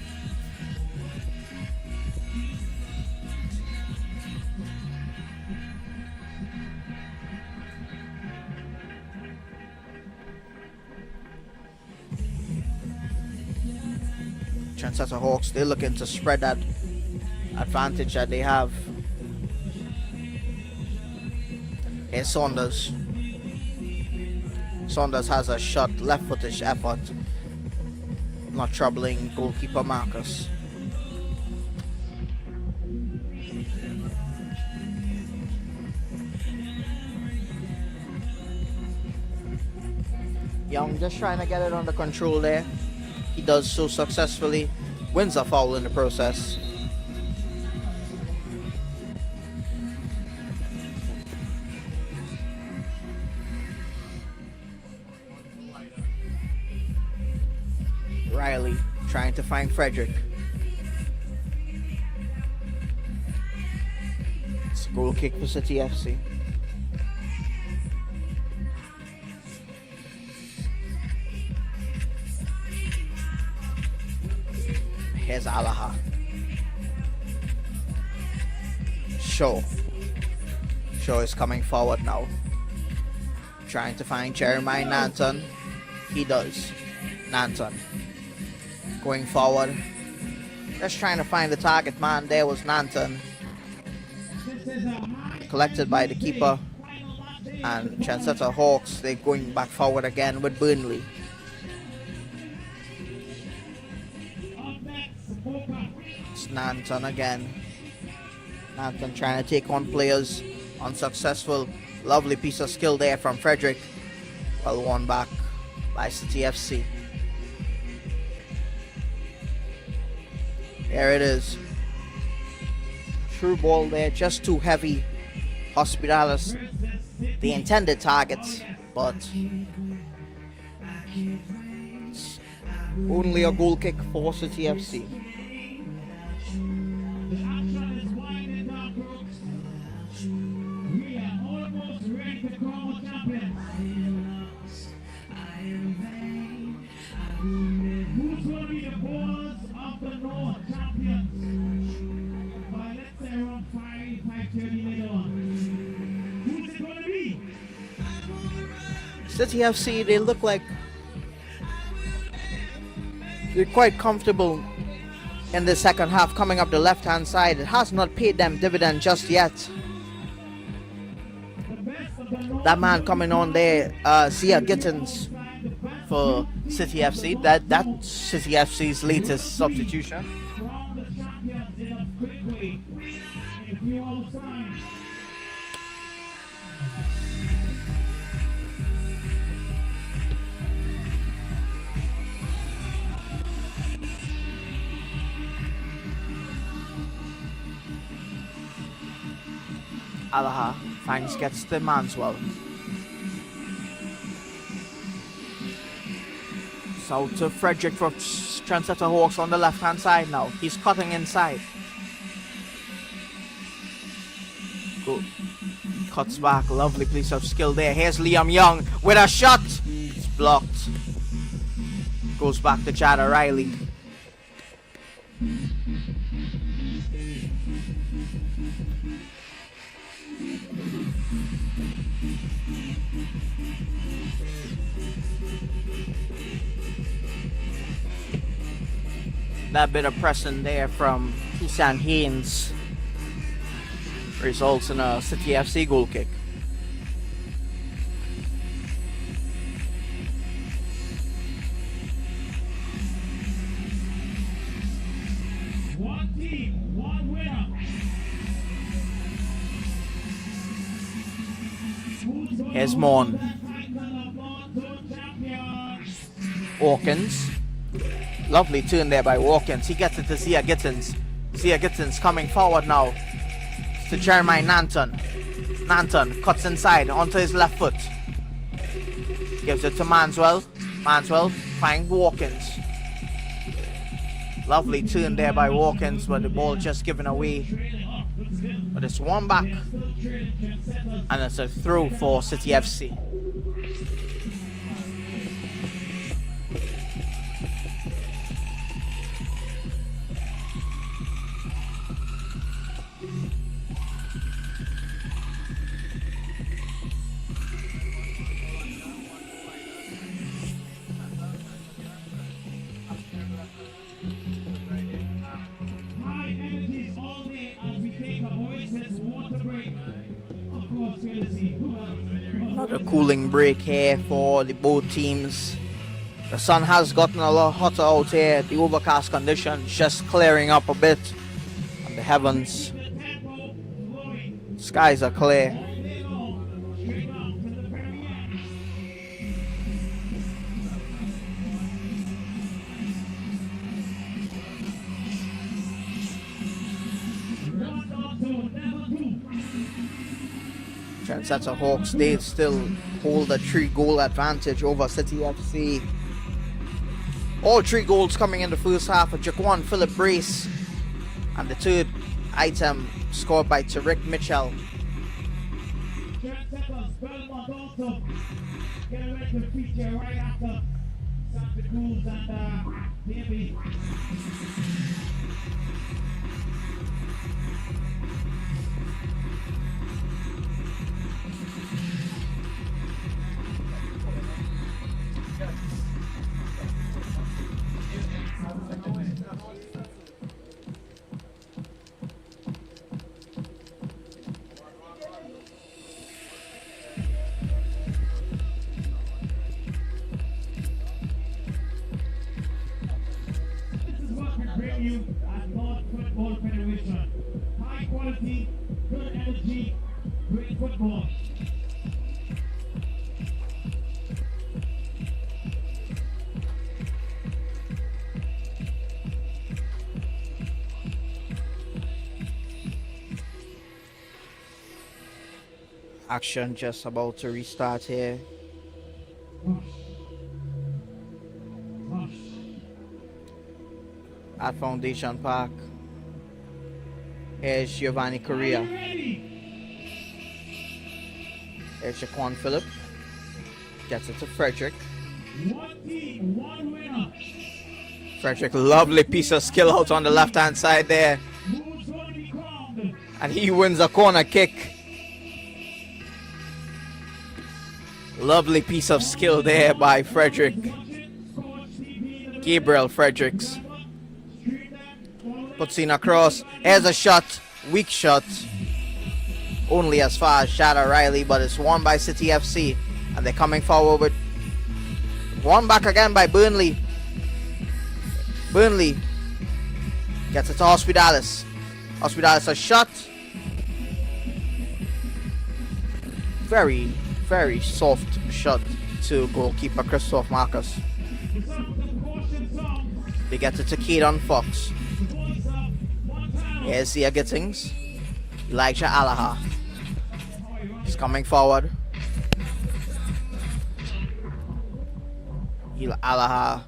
Trendsetter Hawks, they're looking to spread that advantage that they have. Here's Saunders. Saunders has a shot, left footage effort, not troubling goalkeeper Marcus. Young just trying to get it under control there. He does so successfully, wins a foul in the process. Riley trying to find Frederick. It's a goal kick for City FC. Here's Alaha. Shaw is coming forward now. Trying to find Jeremiah Nanton. He does. Nanton going forward. Just trying to find the target man. There was Nanton. Collected by the keeper. And Trendsetter Hawks, they're going back forward again with Burnley. It's Nanton again. Nanton trying to take on players. Unsuccessful. Lovely piece of skill there from Frederick. Well won back by City FC. There it is. True ball there, just too heavy. Hospitalis, the intended targets, but only a goal kick for City FC. City FC, they look like they're quite comfortable in the second half coming up the left-hand side. It has not paid them dividend just yet. That man coming on there, Sia Gittins for City FC. That's City FC's latest substitution. Alaha finds gets the Manswell. So to Frederick for Trendsetter Hawks on the left hand side now. He's cutting inside. Good. Cuts back. Lovely piece of skill there. Here's Liam Young with a shot. It's blocked. Goes back to Chad O'Reilly. That bit of pressing there from Kisan Haynes results in a City FC goal kick. One team, one winner. Here's Morn. Hawkins. Lovely turn there by Hawkins. He gets it to Zia Gittins. Zia Gittins coming forward now to Jeremiah Nanton. Nanton cuts inside onto his left foot. Gives it to Manswell. Manswell finds Hawkins. Lovely turn there by Hawkins, but the ball just given away. But it's one back. And it's a throw for City FC. Another cooling break here for the both teams. The sun has gotten a lot hotter out here. The overcast conditions just clearing up a bit on the heavens. Skies are clear. Trendsetter Hawks, they still hold a 3-goal advantage over City FC. All 3 goals coming in the first half of Jaquan Philip Brace, and the third item scored by Tariq Mitchell. Trendsetters, Belmont also get ready to feature right after Santa Cruz and Davey. You at North Football Federation. High quality, good energy, great football. Action just about to restart here. At Foundation Park. Here's Giovanni Correa. Here's Jaquan Phillip. Gets it to Frederick. One team, one winner. Frederick, lovely piece of skill out on the left hand side there. Who's going to be crowned? And he wins a corner kick. Lovely piece of skill there by Frederick. Gabriel Fredericks. Puts in a cross. Here's a shot. Weak shot. Only as far as Shadow Riley, but it's won by City FC. And they're coming forward with one back again by Burnley. Burnley gets it to Hospitalis. Hospitalis a shot. Very, very soft shot to goalkeeper Christoph Marcus. They get it to Keaton Fox. Here's Zia Gittings. Elijah Alaha. He's coming forward. Alaha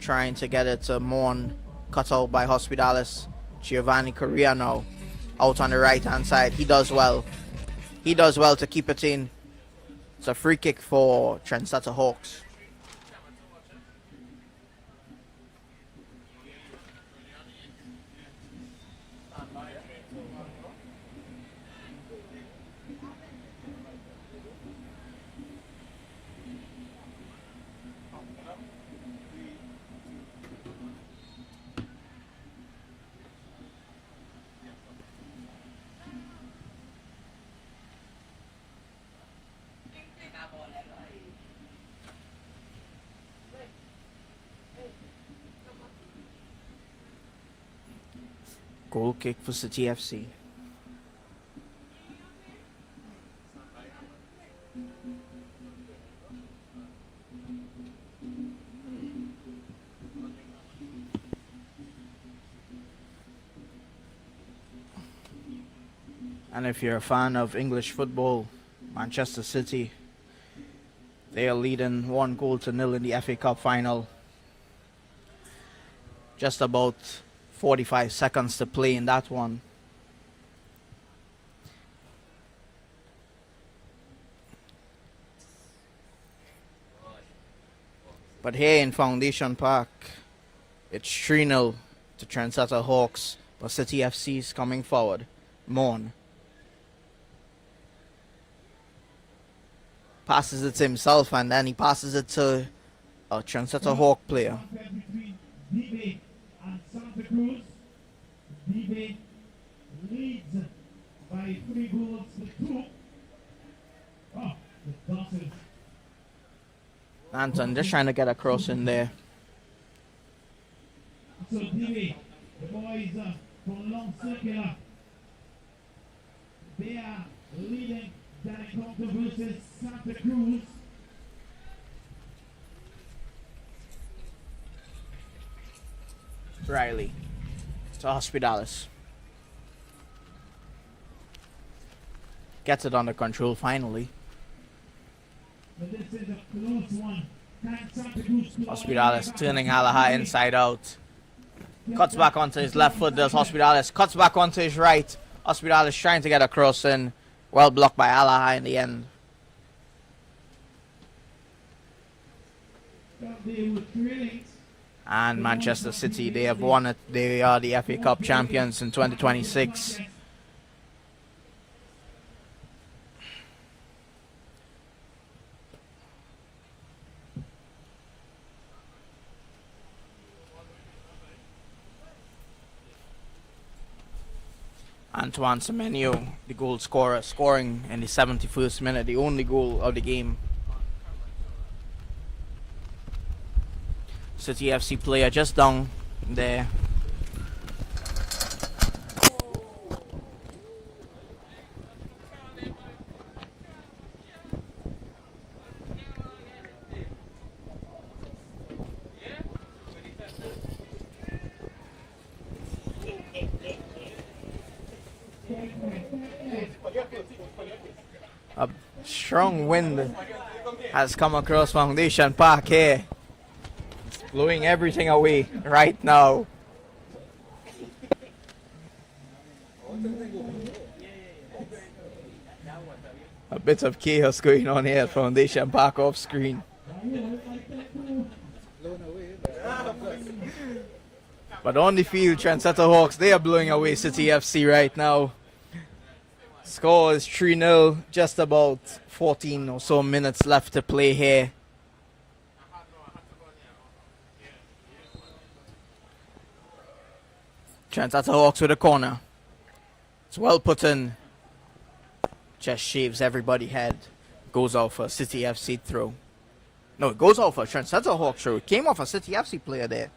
trying to get it to Mon. Cut out by Hospitalis. Giovanni Correa now. Out on the right hand side. He does well. He does well to keep it in. It's a free kick for Trendsetter Hawks. Goal kick for City FC. And if you're a fan of English football, Manchester City, they are leading 1-0 in the FA Cup final. Just about 45 seconds to play in that one. But here in Foundation Park, it's 3-0 to Trendsetter Hawks, but City FC is coming forward. Mon passes it to himself, and then he passes it to a Trendsetter Hawk player. Santa Cruz. DB leads by 3 goals to 2. Oh, the Dawson. Anton just trying to get a cross in there. So DB, the boys from Long Circular, they are leading that encounter versus Santa Cruz. Riley to Hospitalis. Gets it under control finally. But this is a close one. Can Santa Cruz Hospitalis turning Alaha inside out. Cuts back onto his left foot, does Hospitalis. Cuts back onto his right. Hospitalis trying to get a cross in. Well blocked by Alaha in the end. They were thrilling. And Manchester City, they have won it. They are the FA Cup champions in 2026. Antoine Semenyo, the goal scorer, scoring in the 71st minute, the only goal of the game. City FC player just down there. A strong wind has come across Foundation Park here. Blowing everything away right now. A bit of chaos going on here at Foundation Park off screen. But on the field, Trendsetter Hawks, they are blowing away City FC right now. Score is 3-0. Just about 14 or so minutes left to play here. Trendsetter Hawks with a corner. It's well put in. Just shaves everybody head. Goes out for a City FC throw. No, it goes out for a Trendsetter Hawks throw. It came off a City FC player there.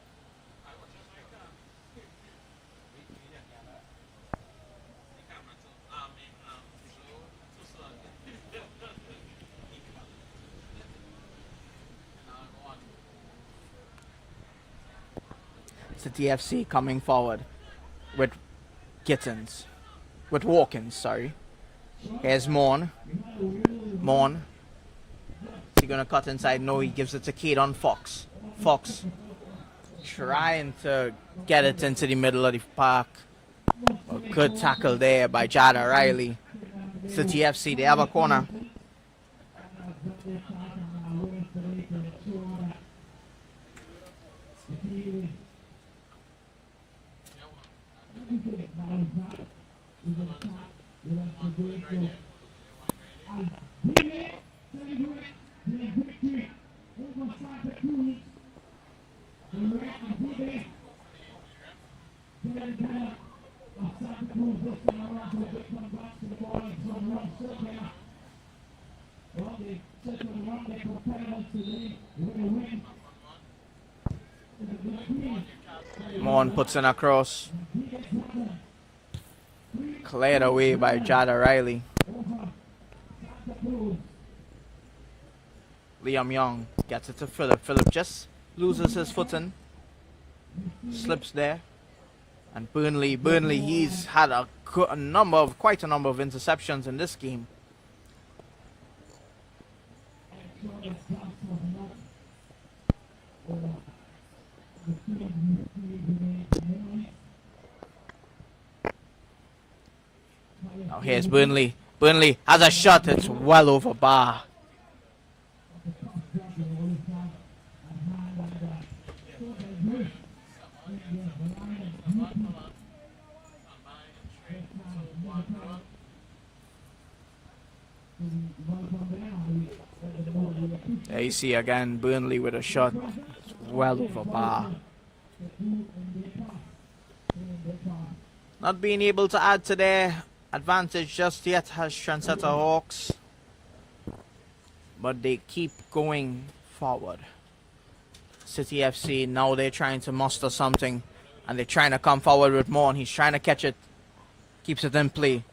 City FC coming forward with Gittins. With Walkins, sorry. Here's Morn. Morn. Is he gonna cut inside? No, he gives it to Kadon Fox. Fox trying to get it into the middle of the park. A good tackle there by Jada Riley. City FC, they have a corner. Mon puts in a cross. Cleared away by Jada Riley. Liam Young gets it to Philip. Philip just loses his footing. Slips there. And Burnley, he's had quite a number of interceptions in this game. Now here's Burnley. Burnley has a shot. It's well over bar. There you see again Burnley with a shot. It's well over bar. Not being able to add to their advantage just yet has Trendsetter Hawks. But they keep going forward. City FC, now they're trying to muster something. And they're trying to come forward with more. And he's trying to catch it. Keeps it in play.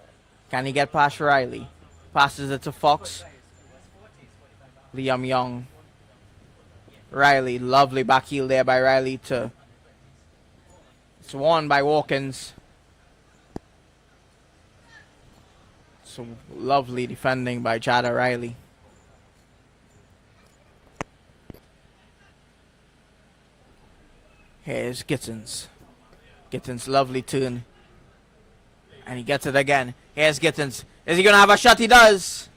Can he get past Riley? Passes it to Fox. Liam Young. Riley, lovely back heel there by Riley to... It's won by Walkins. So lovely defending by Jada Riley. Here's Gittins. Gittins, lovely turn. And he gets it again. Here's Gittins. Is he going to have a shot? He does.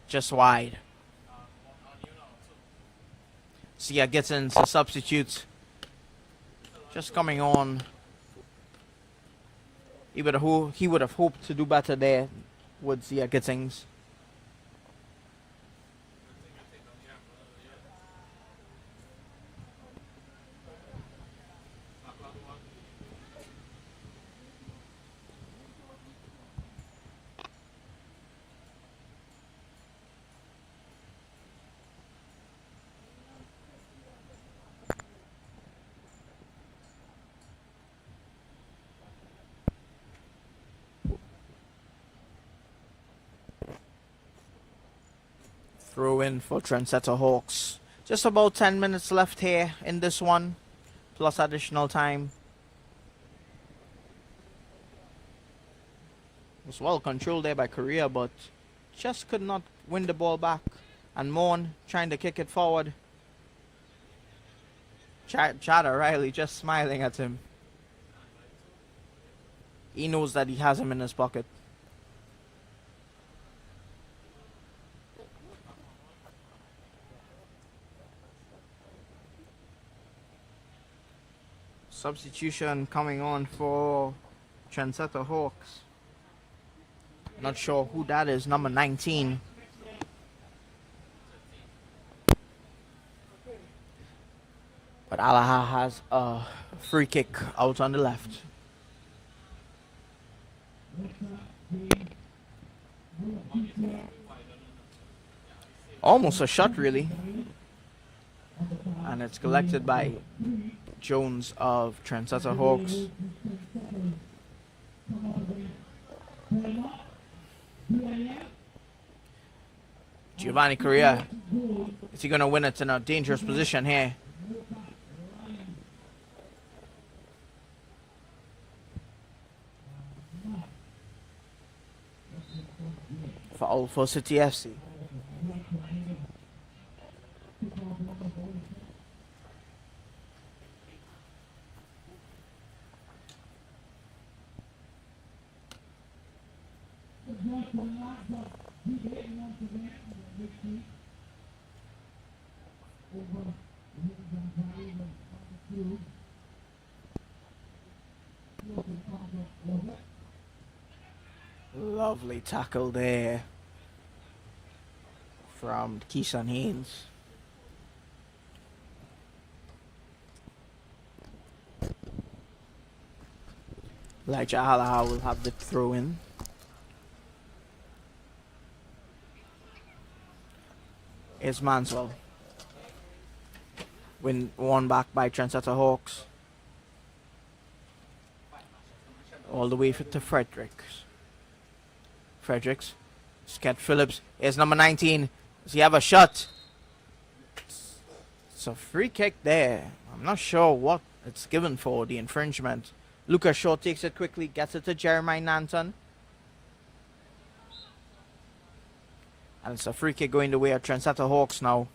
Just wide. So yeah, Gittins, a substitute. Just coming on. He would have hoped to do better there. Would Zia Gittins. Throw in for Trendsetter Hawks. Just about 10 minutes left here in this one, plus additional time. Was well controlled there by Korea, but just could not win the ball back. And Mon trying to kick it forward. Jada Riley just smiling at him. He knows that he has him in his pocket. Substitution coming on for Trendsetter Hawks. Not sure who that is. Number 19. But Alaha has a free kick out on the left. Almost a shot, really. And it's collected by Jones of Trendsetter Hawks. Giovanni Correa. Is he going to win it in a dangerous position here? Foul for City FC. Lovely tackle there from Keeson Haynes. Elijah Halaha will have the throw in. Here's Manswell. Won back by Trendsetter Hawks. All the way to Fredericks. Sket Phillips. Here's number 19. Does he have a shot? It's a free kick there. I'm not sure what it's given for the infringement. Lucas Shaw takes it quickly, gets it to Jeremiah Nanton. And it's a free kick going the way of Trendsetter Hawks now.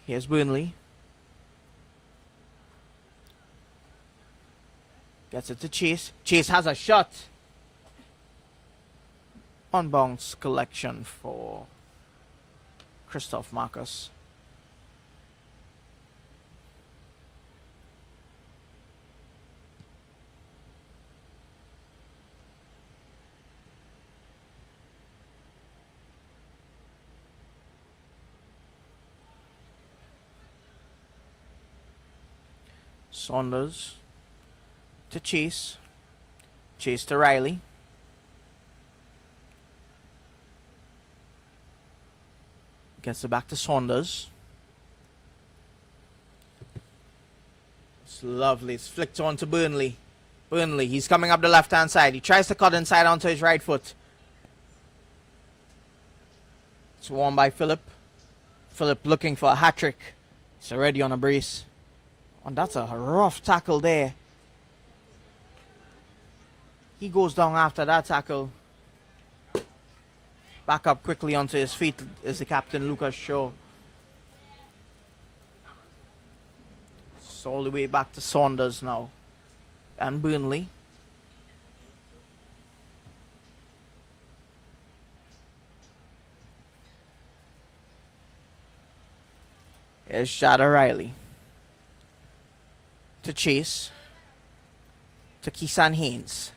Here's Burnley. Gets it to Chase. Chase has a shot. On bounce collection for Christoph Marcus. Saunders to Chase. Chase to Riley. Gets it back to Saunders. It's lovely. It's flicked on to Burnley. Burnley, he's coming up the left-hand side. He tries to cut inside onto his right foot. It's won by Philip. Philip looking for a hat-trick. He's already on a brace. And that's a rough tackle there. He goes down after that tackle. Back up quickly onto his feet is the captain, Lucas Shaw. It's all the way back to Saunders now. And Burnley. Here's Shada Riley. To Chase. To Keeson Haynes.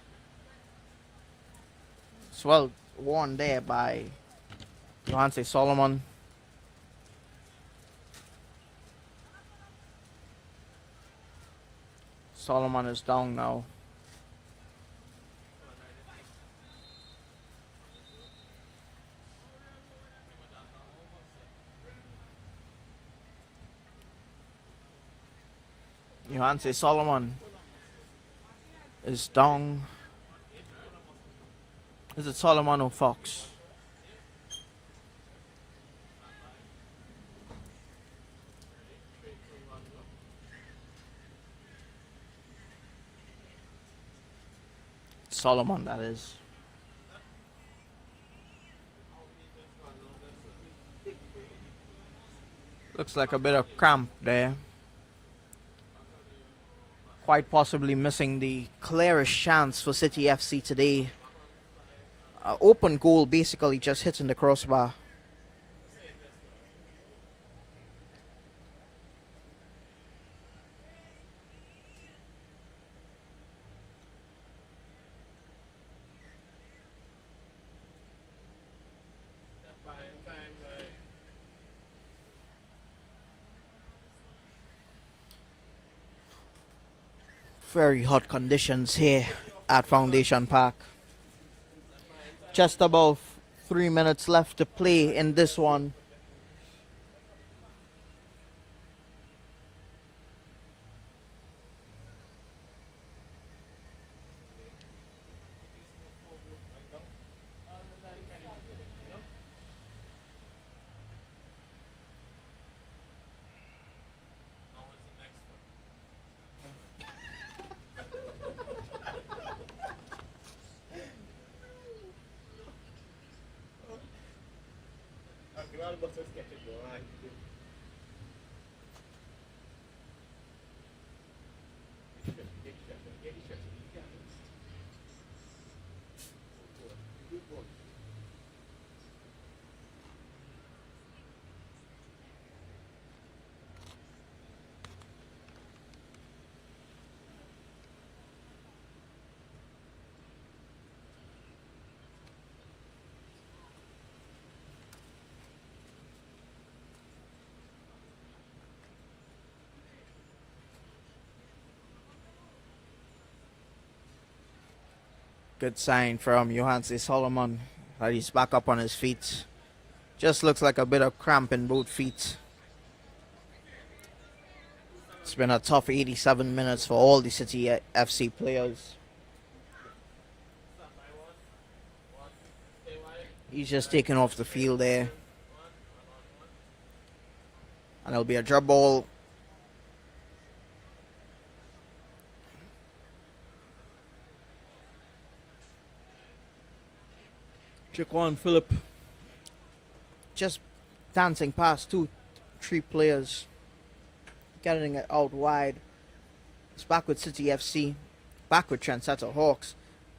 It's well worn there by Johanse Solomon. Solomon is down now. Johanse Solomon is down. Is it Solomon or Fox? Solomon, that is. Looks like a bit of cramp there. Quite possibly missing the clearest chance for City FC today. Open goal, basically just hitting the crossbar. Very hot conditions here at Foundation Park. Just about 3 minutes left to play in this one. Good sign from Johansi Solomon that he's back up on his feet. Just looks like a bit of cramp in both feet. It's been a tough 87 minutes for all the City FC players. He's just taken off the field there. And it'll be a drop ball. Jaquan Phillip just dancing past 2-3 players, getting it out wide. It's back with City FC, back with Trendsetter Hawks,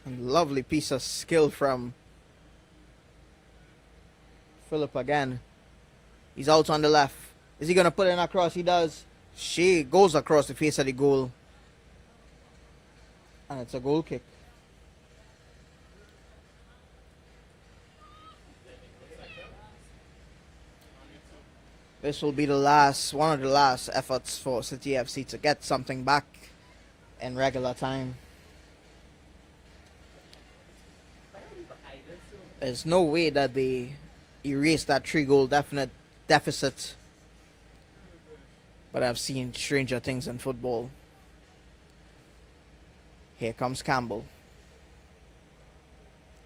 and lovely piece of skill from Phillip again. He's out on the left. Is he gonna put it across? He does. She goes across the face of the goal, and it's a goal kick. This will be one of the last efforts for City FC to get something back in regular time. There's no way that they erase that 3-goal definite deficit. But I've seen stranger things in football. Here comes Campbell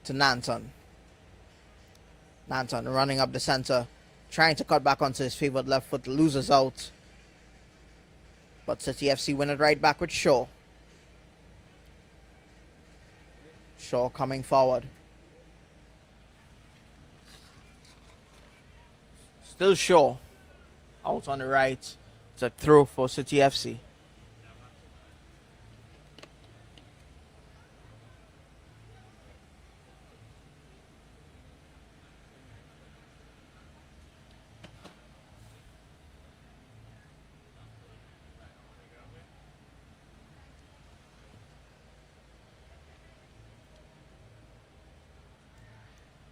to Nanton. Nanton running up the center, trying to cut back onto his favored left foot, loses out. But City FC win it right back with Shaw. Shaw coming forward. Still Shaw. Out on the right. It's a throw for City FC.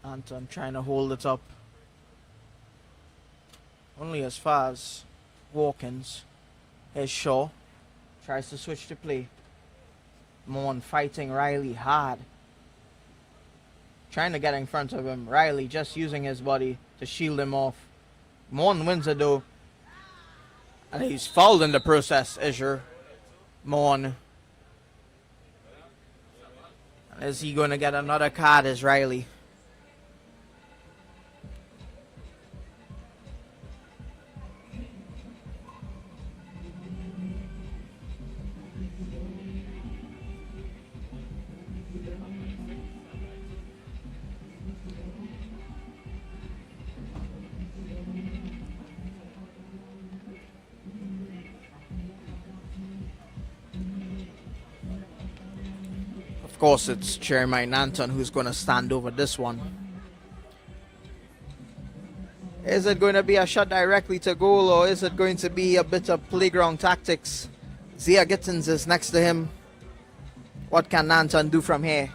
Anton trying to hold it up. Only as far as Walkins. Here's Shaw. Tries to switch to play. Mon fighting Riley hard. Trying to get in front of him. Riley just using his body to shield him off. Mon wins it though. And he's fouled in the process, Isher. Mon. And is he going to get another card as Riley? Of course, it's Jeremiah Nanton who's going to stand over this one. Is it going to be a shot directly to goal, or is it going to be a bit of playground tactics? Zia Gittins is next to him. What can Nanton do from here?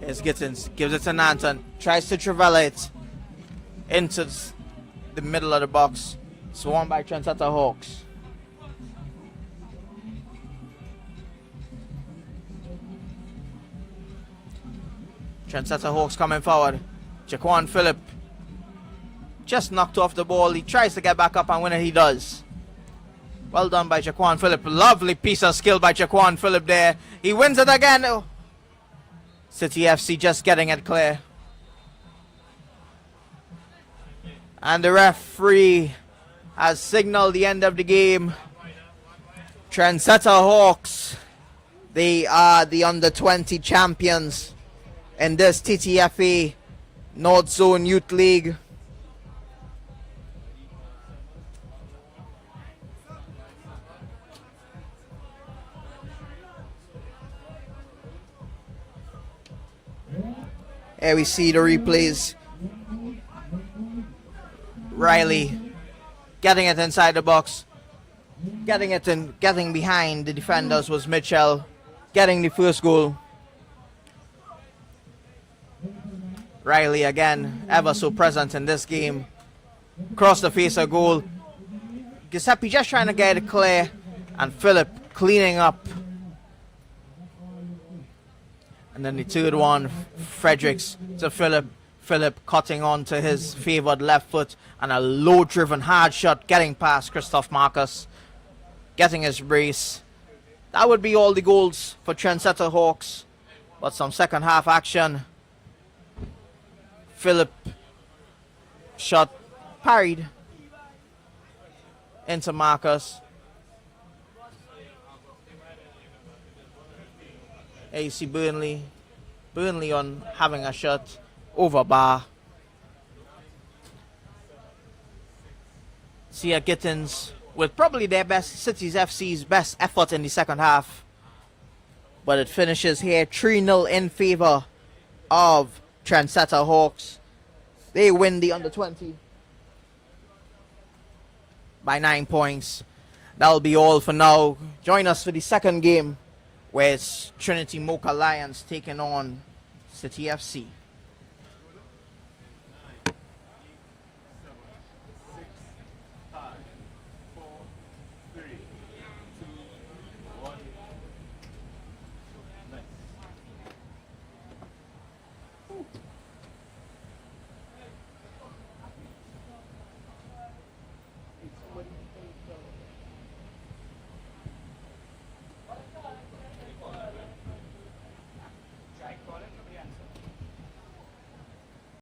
It's Gittins. Gives it to Nanton. Tries to Travella it into the middle of the box. Swarmed by Trendsetter Hawks. Trendsetter Hawks coming forward. Jaquan Phillip just knocked off the ball. He tries to get back up and win it. He does. Well done by Jaquan Phillip. Lovely piece of skill by Jaquan Phillip there. He wins it again. Oh. City FC just getting it clear. And the referee has signaled the end of the game. Trendsetter Hawks, they are the under-20 champions in this TTFA Northzone Youth League. Here we see the replays. Riley getting it inside the box. Getting it and getting behind the defenders was Mitchell. Getting the first goal. Riley again, ever so present in this game. Across the face of goal. Giuseppe just trying to get it clear. And Phillip cleaning up. And then the third one, Fredericks to Phillip. Phillip cutting on to his favoured left foot. And a low-driven hard shot getting past Christoph Marcus. Getting his brace. That would be all the goals for Trendsetter Hawks. But some second half action. Phillip shot parried into Marcus. Here you see Burnley on having a shot over bar. Sia Gittins with probably their best, Cities FC's best effort in the second half. But it finishes here 3-0 in favour of Trendsetter Hawks. They win the under-20 by 9 points. That'll be all for now. Join us for the second game, where it's Trinity Mocha Lions taking on City FC.